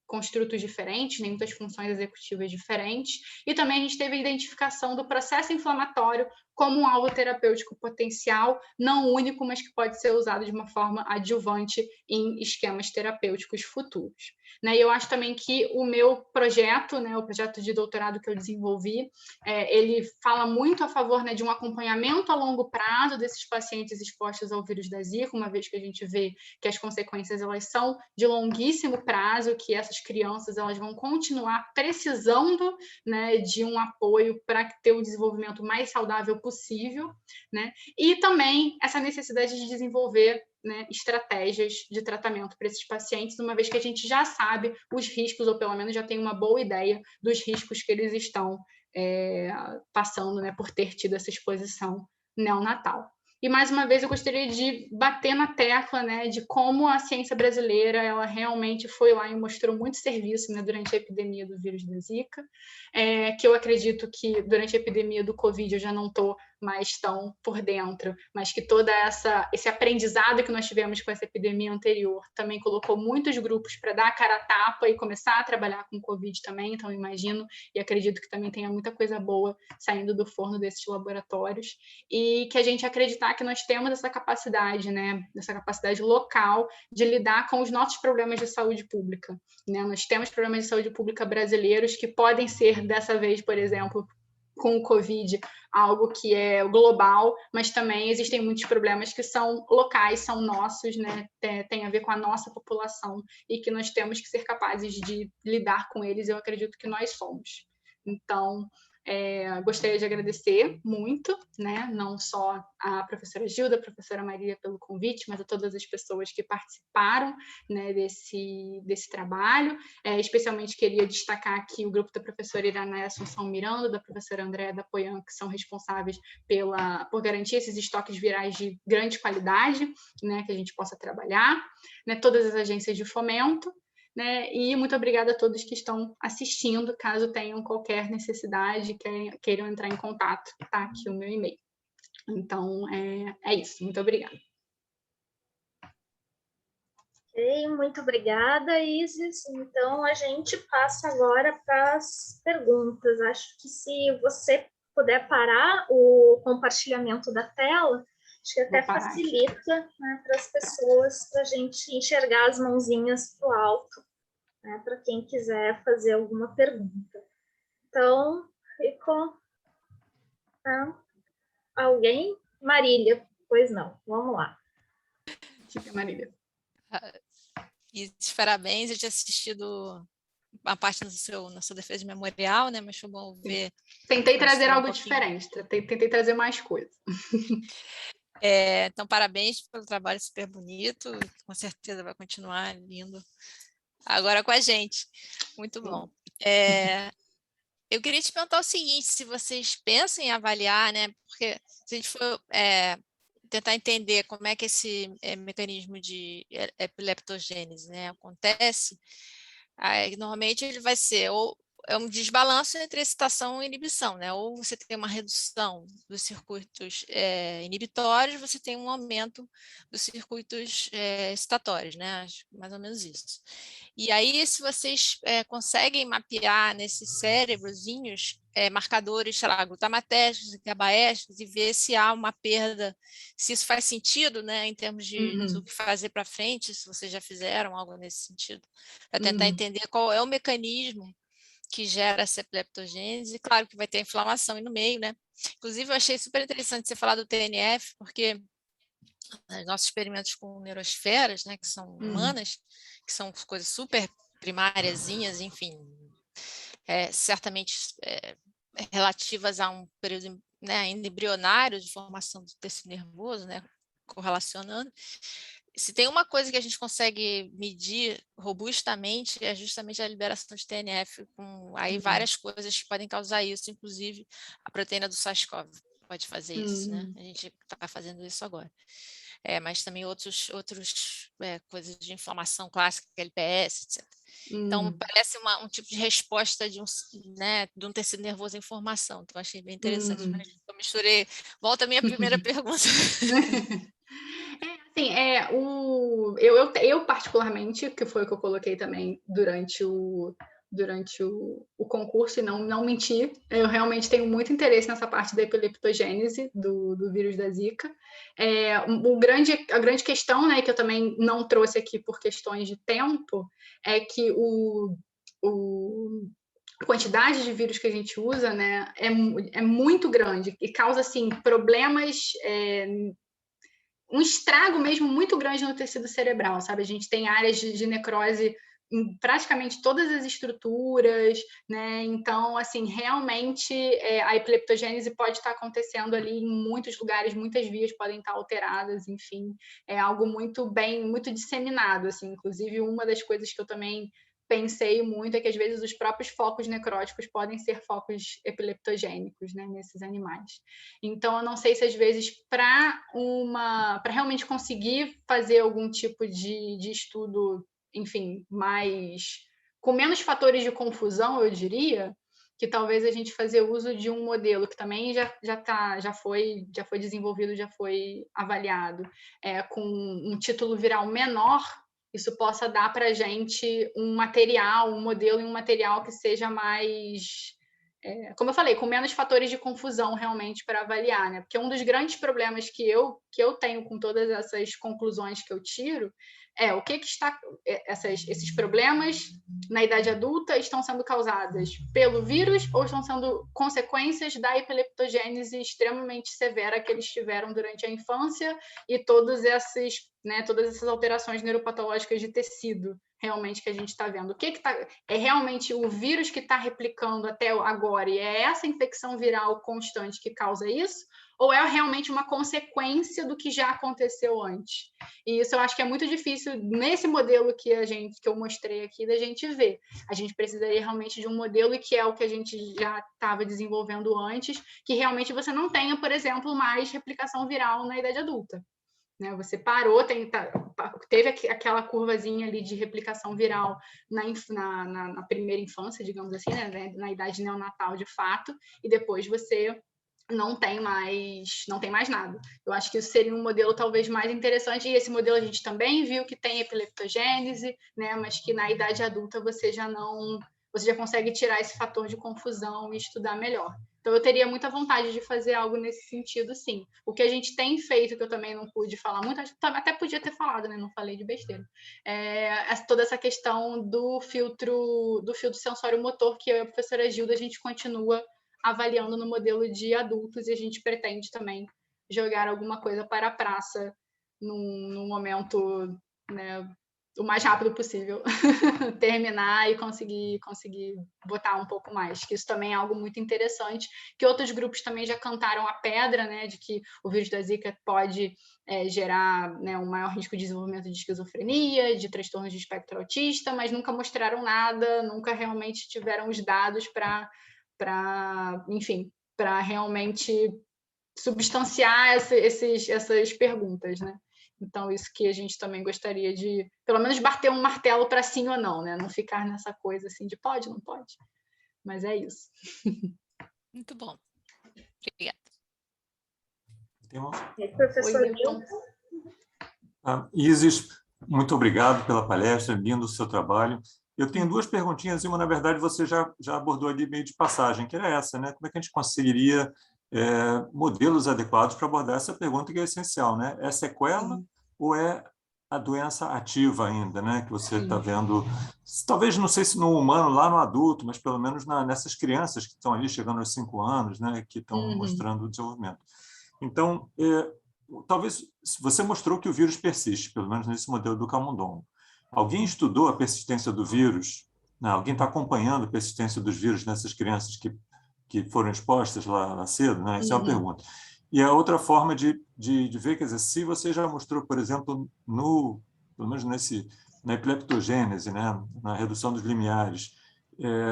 construtos diferentes, né, muitas funções executivas diferentes. E também a gente teve a identificação do processo inflamatório como um alvo terapêutico potencial, não único, mas que pode ser usado de uma forma adjuvante em esquemas terapêuticos futuros. Né? E eu acho também que o meu projeto, né, o projeto de doutorado que eu desenvolvi, ele fala muito a favor, né, de um acompanhamento a longo prazo desses pacientes expostos ao vírus da Zika, uma vez que a gente vê que as consequências elas são de longuíssimo prazo, que essas crianças elas vão continuar precisando, né, de um apoio para ter o desenvolvimento mais saudável possível, né? E também essa necessidade de desenvolver, né, estratégias de tratamento para esses pacientes, uma vez que a gente já sabe os riscos, ou pelo menos já tem uma boa ideia dos riscos que eles estão passando, né, por ter tido essa exposição neonatal. E, mais uma vez, eu gostaria de bater na tecla, né, de como a ciência brasileira ela realmente foi lá e mostrou muito serviço, né, durante a epidemia do vírus da Zika, que eu acredito que durante a epidemia do Covid eu já não estou mais tão por dentro, mas que todo esse aprendizado que nós tivemos com essa epidemia anterior também colocou muitos grupos para dar a cara a tapa e começar a trabalhar com Covid também, então imagino e acredito que também tenha muita coisa boa saindo do forno desses laboratórios, e que a gente acreditar que nós temos essa capacidade, né, essa capacidade local de lidar com os nossos problemas de saúde pública, né? Nós temos problemas de saúde pública brasileiros que podem ser, dessa vez, por exemplo, com o Covid, algo que é global, mas também existem muitos problemas que são locais, são nossos, né? Tem a ver com a nossa população e que nós temos que ser capazes de lidar com eles, eu acredito que nós somos. Então, gostaria de agradecer muito, né, não só a professora Gilda, a professora Maria pelo convite, mas a todas as pessoas que participaram, né, desse trabalho. Especialmente queria destacar aqui o grupo da professora Irané Assunção Miranda, da professora Andréa da Poyan, que são responsáveis por garantir esses estoques virais de grande qualidade, né, que a gente possa trabalhar, né, todas as agências de fomento, né? E muito obrigada a todos que estão assistindo. Caso tenham qualquer necessidade, queiram entrar em contato, tá aqui o meu e-mail. Então, é isso. Muito obrigada. Ok, muito obrigada, Isis. Então, a gente passa agora para as perguntas. Acho que se você puder parar o compartilhamento da tela, acho que até facilita, né, para as pessoas, para a gente enxergar as mãozinhas para o alto, né, para quem quiser fazer alguma pergunta. Então, ficou alguém? Marília, Pois não, vamos lá. Diga, Marília. E parabéns, eu tinha assistido a parte na sua defesa de memorial, né? Mas foi bom ver. Tentei trazer algo diferente, tentei trazer mais coisas. Então, parabéns pelo trabalho super bonito, com certeza vai continuar lindo agora com a gente. Muito bom. Eu queria te perguntar o seguinte, se vocês pensam em avaliar, né? Porque se a gente for tentar entender como é que esse mecanismo de epileptogênese, né, acontece, aí, normalmente ele vai ser ou é um desbalanço entre excitação e inibição, né? Ou você tem uma redução dos circuitos inibitórios, você tem um aumento dos circuitos excitatórios, né? Acho mais ou menos isso. E aí, se vocês conseguem mapear nesses cérebrozinhos marcadores, sei lá, glutamatérgicos e GABAérgicos, e ver se há uma perda, se isso faz sentido, né, em termos de do que fazer para frente, se vocês já fizeram algo nesse sentido, para tentar entender qual é o mecanismo que gera essa epileptogênese. Claro que vai ter inflamação aí no meio, né? Inclusive, eu achei super interessante você falar do TNF, porque nossos experimentos com neurosferas, né, que são humanas, que são coisas super primáriazinhas, enfim, certamente relativas a um período, né, ainda embrionário de formação do tecido nervoso, né, correlacionando. Se tem uma coisa que a gente consegue medir robustamente, é justamente a liberação de TNF, com aí várias coisas que podem causar isso, inclusive a proteína do SARS-CoV pode fazer isso, né? A gente está fazendo isso agora. Mas também outros coisas de inflamação clássica, LPS, etc. Então, parece um tipo de resposta de um tecido nervoso em formação. Então, achei bem interessante. Mas eu misturei. Volta a minha primeira pergunta. Assim, eu particularmente, que foi o que eu coloquei também durante o concurso, e não menti, eu realmente tenho muito interesse nessa parte da epileptogênese do vírus da Zika. A grande questão, né, que eu também não trouxe aqui por questões de tempo, é que a quantidade de vírus que a gente usa, né, é muito grande e causa, assim, problemas, um estrago mesmo muito grande no tecido cerebral, sabe? A gente tem áreas de necrose em praticamente todas as estruturas, né? Então, assim, realmente a epileptogênese pode estar acontecendo ali em muitos lugares, muitas vias podem estar alteradas, enfim, é algo muito disseminado, assim. Inclusive, uma das coisas que eu também pensei muito é que às vezes os próprios focos necróticos podem ser focos epileptogênicos, né, nesses animais. Então, eu não sei se às vezes para realmente conseguir fazer algum tipo de estudo, enfim, com menos fatores de confusão, eu diria, que talvez a gente fazer uso de um modelo que também já foi desenvolvido, já foi avaliado, com um título viral menor, isso possa dar para a gente um modelo e um material que seja mais, como eu falei, com menos fatores de confusão realmente para avaliar, né? Porque um dos grandes problemas que eu tenho com todas essas conclusões que eu tiro o que está esses problemas na idade adulta estão sendo causadas pelo vírus ou estão sendo consequências da epileptogênese extremamente severa que eles tiveram durante a infância e todas essas alterações neuropatológicas de tecido realmente que a gente está vendo. É realmente o vírus que está replicando até agora e é essa infecção viral constante que causa isso? Ou é realmente uma consequência do que já aconteceu antes? E isso eu acho que é muito difícil nesse modelo que eu mostrei aqui da gente ver. A gente precisaria realmente de um modelo e que é o que a gente já estava desenvolvendo antes, que realmente você não tenha, por exemplo, mais replicação viral na idade adulta. Né? Você parou, teve aquela curvazinha ali de replicação viral na primeira infância, digamos assim, né? Na idade neonatal de fato, e depois você não tem mais nada. Eu acho que isso seria um modelo talvez mais interessante, e esse modelo a gente também viu que tem epileptogênese, né, mas que na idade adulta você já consegue tirar esse fator de confusão e estudar melhor. Então eu teria muita vontade de fazer algo nesse sentido, sim. O que a gente tem feito, que eu também não pude falar muito, até podia ter falado, né, não falei de besteira, toda essa questão do filtro sensório motor, que eu e a professora Gilda, a gente continua avaliando no modelo de adultos e a gente pretende também jogar alguma coisa para a praça num momento, né, o mais rápido possível, terminar e conseguir botar um pouco mais, que isso também é algo muito interessante, que outros grupos também já cantaram a pedra, né, de que o vírus da Zika pode gerar, né, um maior risco de desenvolvimento de esquizofrenia, de transtornos de espectro autista, mas nunca mostraram nada, nunca realmente tiveram os dados para enfim, para realmente substanciar essas perguntas, né? Então, isso que a gente também gostaria de, pelo menos, bater um martelo para sim ou não, né? Não ficar nessa coisa assim de pode, não pode. Mas é isso. Muito bom. Obrigada. Professor Milton. Isis, muito obrigado pela palestra, lindo o seu trabalho. Eu tenho duas perguntinhas, e uma, na verdade, você já abordou ali meio de passagem, que era essa, né? Como é que a gente conseguiria modelos adequados para abordar essa pergunta que é essencial, né? É sequela ou é a doença ativa ainda, né? Que você está vendo, talvez, não sei se no humano, lá no adulto, mas pelo menos nessas crianças que estão ali chegando aos 5 anos, né? Que estão mostrando o desenvolvimento. Então, talvez, você mostrou que o vírus persiste, pelo menos nesse modelo do camundongo. Alguém estudou a persistência do vírus? Não, alguém está acompanhando a persistência dos vírus nessas crianças que foram expostas lá cedo? Né? Essa é uma pergunta. E a outra forma de ver, quer dizer, se você já mostrou, por exemplo, pelo menos na epileptogênese, né? Na redução dos limiares,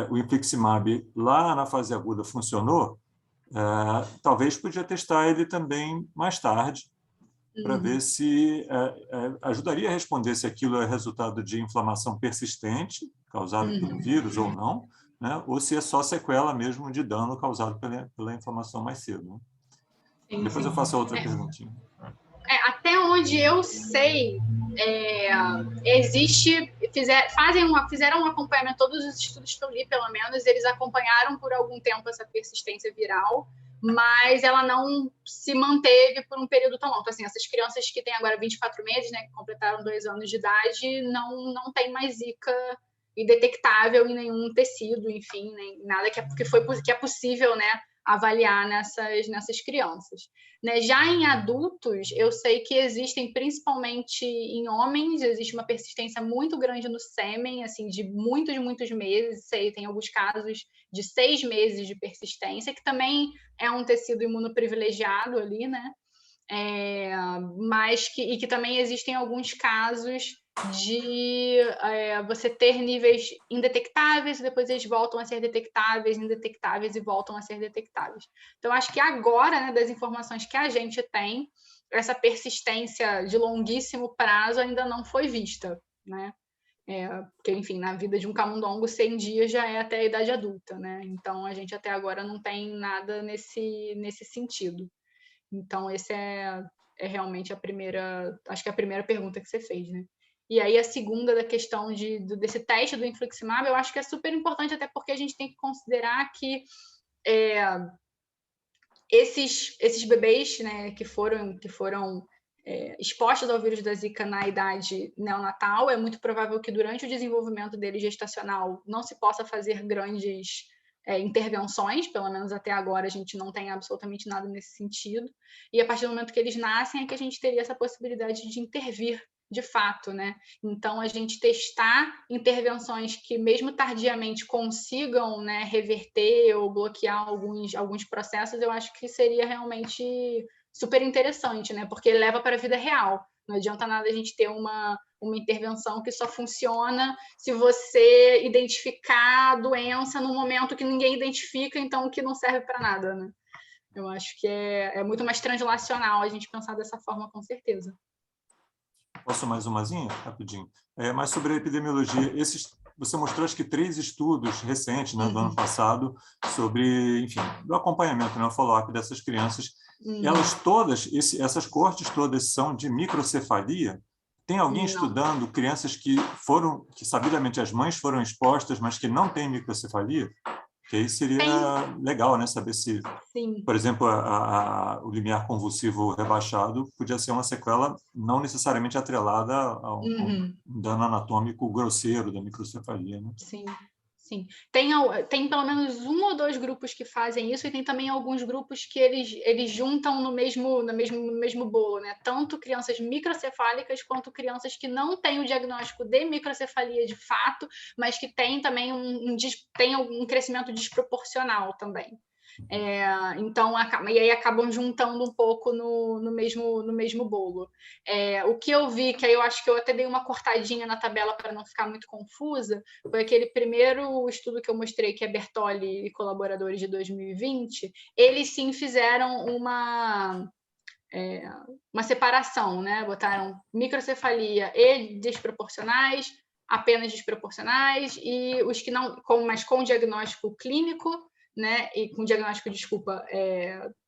o infliximab lá na fase aguda funcionou, talvez podia testar ele também mais tarde, para ver se ajudaria a responder se aquilo é resultado de inflamação persistente, causada pelo vírus ou não, né? Ou se é só sequela mesmo de dano causado pela inflamação mais cedo. Né? Sim, depois eu faço a outra perguntinha. Até onde eu sei, fizeram um acompanhamento, todos os estudos que eu li, pelo menos, eles acompanharam por algum tempo essa persistência viral, mas ela não se manteve por um período tão longo. Então, assim, essas crianças que têm agora 24 meses, né, que completaram 2 anos de idade, não tem mais Zika indetectável em nenhum tecido, enfim, nem nada que é possível, né, avaliar nessas crianças. Né? Já em adultos, eu sei que existem, principalmente em homens, existe uma persistência muito grande no sêmen, assim, de muitos meses. Sei, tem alguns casos de 6 meses de persistência, que também é um tecido imunoprivilegiado ali, né? Mas que também existem alguns casos de você ter níveis indetectáveis, e depois eles voltam a ser detectáveis, indetectáveis e voltam a ser detectáveis. Então, acho que agora, né, das informações que a gente tem, essa persistência de longuíssimo prazo ainda não foi vista, né? Porque, enfim, na vida de um camundongo, 100 dias já é até a idade adulta, né? Então, a gente até agora não tem nada nesse sentido. Então, esse é realmente acho que a primeira pergunta que você fez, né? E aí, a segunda da questão desse teste do infliximab, eu acho que é super importante, até porque a gente tem que considerar que esses bebês, né, que foram expostos ao vírus da Zika na idade neonatal, é muito provável que durante o desenvolvimento dele gestacional não se possa fazer grandes intervenções, pelo menos até agora a gente não tem absolutamente nada nesse sentido, e a partir do momento que eles nascem é que a gente teria essa possibilidade de intervir de fato, né? Então, a gente testar intervenções que, mesmo tardiamente, consigam, né, reverter ou bloquear alguns processos, eu acho que seria realmente super interessante, né? Porque leva para a vida real. Não adianta nada a gente ter uma intervenção que só funciona se você identificar a doença no momento que ninguém identifica, então que não serve para nada, né? Eu acho que é muito mais translacional a gente pensar dessa forma, com certeza. Posso mais umazinha? Rapidinho. Mas sobre a epidemiologia, você mostrou, acho que 3 estudos recentes, né, do ano passado, sobre, enfim, do acompanhamento, né, o follow-up dessas crianças. Elas todas, essas coortes todas são de microcefalia? Tem alguém estudando crianças que sabidamente as mães foram expostas, mas que não têm microcefalia? Que aí seria legal, né, saber se, por exemplo, o limiar convulsivo rebaixado podia ser uma sequela não necessariamente atrelada a um dano anatômico grosseiro da microcefalia. Né? Sim, Sim, tem pelo menos 1 ou 2 grupos que fazem isso, e tem também alguns grupos que eles juntam no mesmo bolo, né? Tanto crianças microcefálicas quanto crianças que não têm o diagnóstico de microcefalia de fato, mas que têm também um crescimento desproporcional também. Então, e aí acabam juntando um pouco no mesmo bolo. O que eu vi, que aí eu acho que eu até dei uma cortadinha na tabela para não ficar muito confusa, foi aquele primeiro estudo que eu mostrei, que é Bertoli e colaboradores de 2020. Eles sim fizeram uma separação, né? Botaram microcefalia e desproporcionais, apenas desproporcionais, e os que não, mas com diagnóstico clínico, né? E com diagnóstico,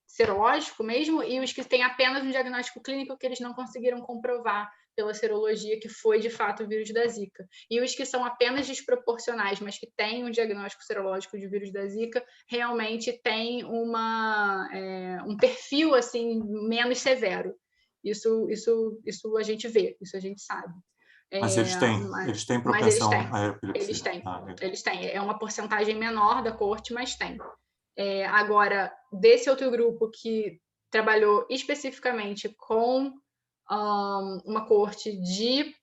serológico mesmo, e os que têm apenas um diagnóstico clínico que eles não conseguiram comprovar pela serologia que foi de fato o vírus da Zika. E os que são apenas desproporcionais, mas que têm um diagnóstico serológico de vírus da Zika, realmente têm um perfil assim menos severo. Isso a gente vê, isso a gente sabe. Mas eles têm propensão à epilepsia. Eles têm. É uma porcentagem menor da coorte, mas tem. Agora, desse outro grupo que trabalhou especificamente com uma coorte de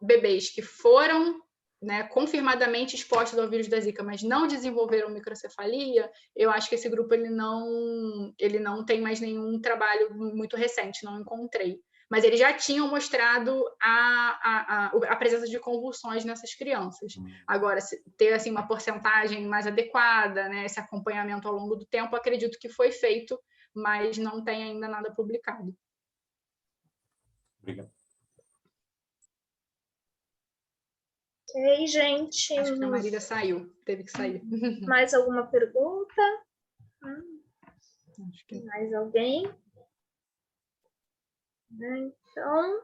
bebês que foram, né, confirmadamente expostos ao vírus da Zika, mas não desenvolveram microcefalia, eu acho que esse grupo ele não tem mais nenhum trabalho muito recente, não encontrei. Mas eles já tinham mostrado a presença de convulsões nessas crianças. Agora, ter assim, uma porcentagem mais adequada, né, esse acompanhamento ao longo do tempo, acredito que foi feito, mas não tem ainda nada publicado. Obrigado. Ok, gente. Acho que a Marília saiu, teve que sair. Mais alguma pergunta? Acho que... Mais alguém? Então,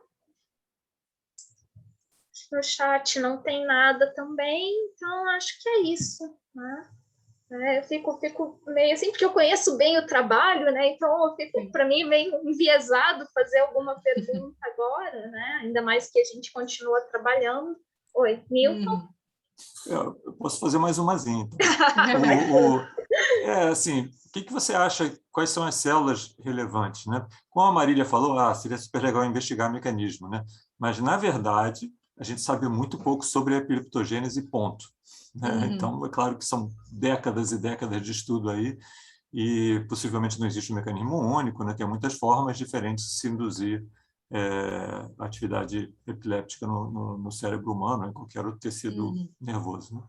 no chat não tem nada também, então acho que é isso, né? Eu fico meio assim, porque eu conheço bem o trabalho, né? Então eu fico, para mim, meio enviesado fazer alguma pergunta agora, né? Ainda mais que a gente continua trabalhando. Oi, Milton? Eu posso fazer mais umazinha, então. Assim, o que você acha, quais são as células relevantes, né? Como a Marília falou, seria super legal investigar o mecanismo, né? Mas, na verdade, a gente sabe muito pouco sobre a epileptogênese, ponto. Né? Então, é claro que são décadas e décadas de estudo aí, e possivelmente não existe um mecanismo único, né? Tem muitas formas diferentes de se induzir atividade epiléptica no cérebro humano, em qualquer outro tecido nervoso.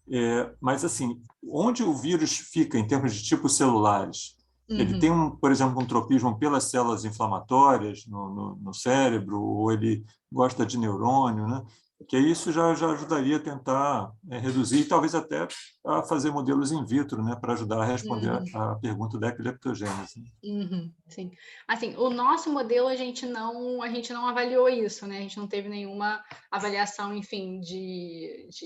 Né? Mas, assim, onde o vírus fica em termos de tipos celulares? Ele tem, por exemplo, um tropismo pelas células inflamatórias no cérebro, ou ele gosta de neurônio, né? Que isso já ajudaria a tentar reduzir e talvez até a fazer modelos in vitro, né, para ajudar a responder a pergunta da epileptogênese. Sim. Assim, o nosso modelo a gente não avaliou isso, né? A gente não teve nenhuma avaliação, enfim, de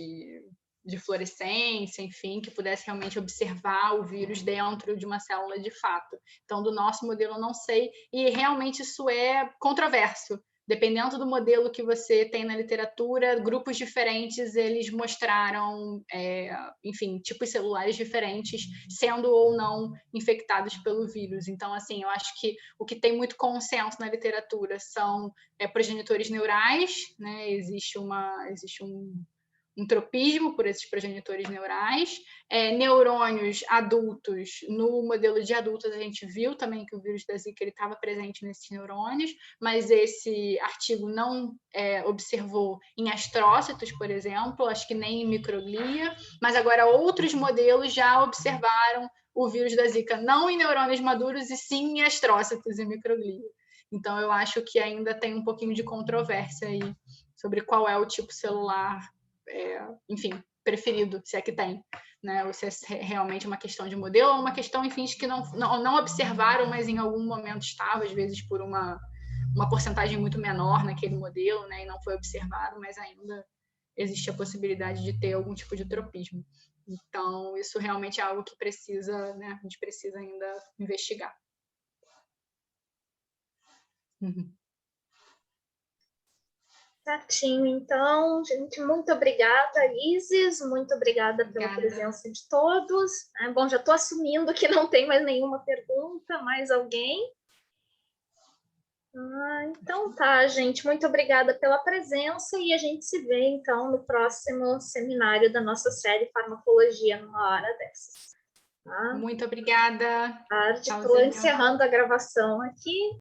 fluorescência, enfim, que pudesse realmente observar o vírus dentro de uma célula de fato. Então, do nosso modelo eu não sei, e realmente isso é controverso. Dependendo do modelo que você tem na literatura, grupos diferentes, eles mostraram, enfim, tipos celulares diferentes, sendo ou não infectados pelo vírus. Então, assim, eu acho que o que tem muito consenso na literatura são progenitores neurais, né? Existe um tropismo por esses progenitores neurais, neurônios adultos. No modelo de adultos, a gente viu também que o vírus da Zika estava presente nesses neurônios, mas esse artigo não observou em astrócitos, por exemplo, acho que nem em microglia, mas agora outros modelos já observaram o vírus da Zika não em neurônios maduros, e sim em astrócitos e microglia. Então, eu acho que ainda tem um pouquinho de controvérsia aí sobre qual é o tipo celular enfim, preferido, se é que tem, né? Ou se é realmente uma questão de modelo ou uma questão, enfim, de que não observaram, mas em algum momento estava, às vezes por uma porcentagem muito menor naquele modelo, né? E não foi observado, mas ainda existe a possibilidade de ter algum tipo de tropismo. Então, isso realmente é algo que precisa, né? A gente precisa ainda investigar. Certinho, então, gente, muito obrigada, Isis, muito obrigada pela presença de todos. Bom, já estou assumindo que não tem mais nenhuma pergunta, mais alguém? Então tá, gente, muito obrigada pela presença e a gente se vê, então, no próximo seminário da nossa série Farmacologia numa hora dessas. Tá? Muito obrigada. Estou encerrando a gravação aqui.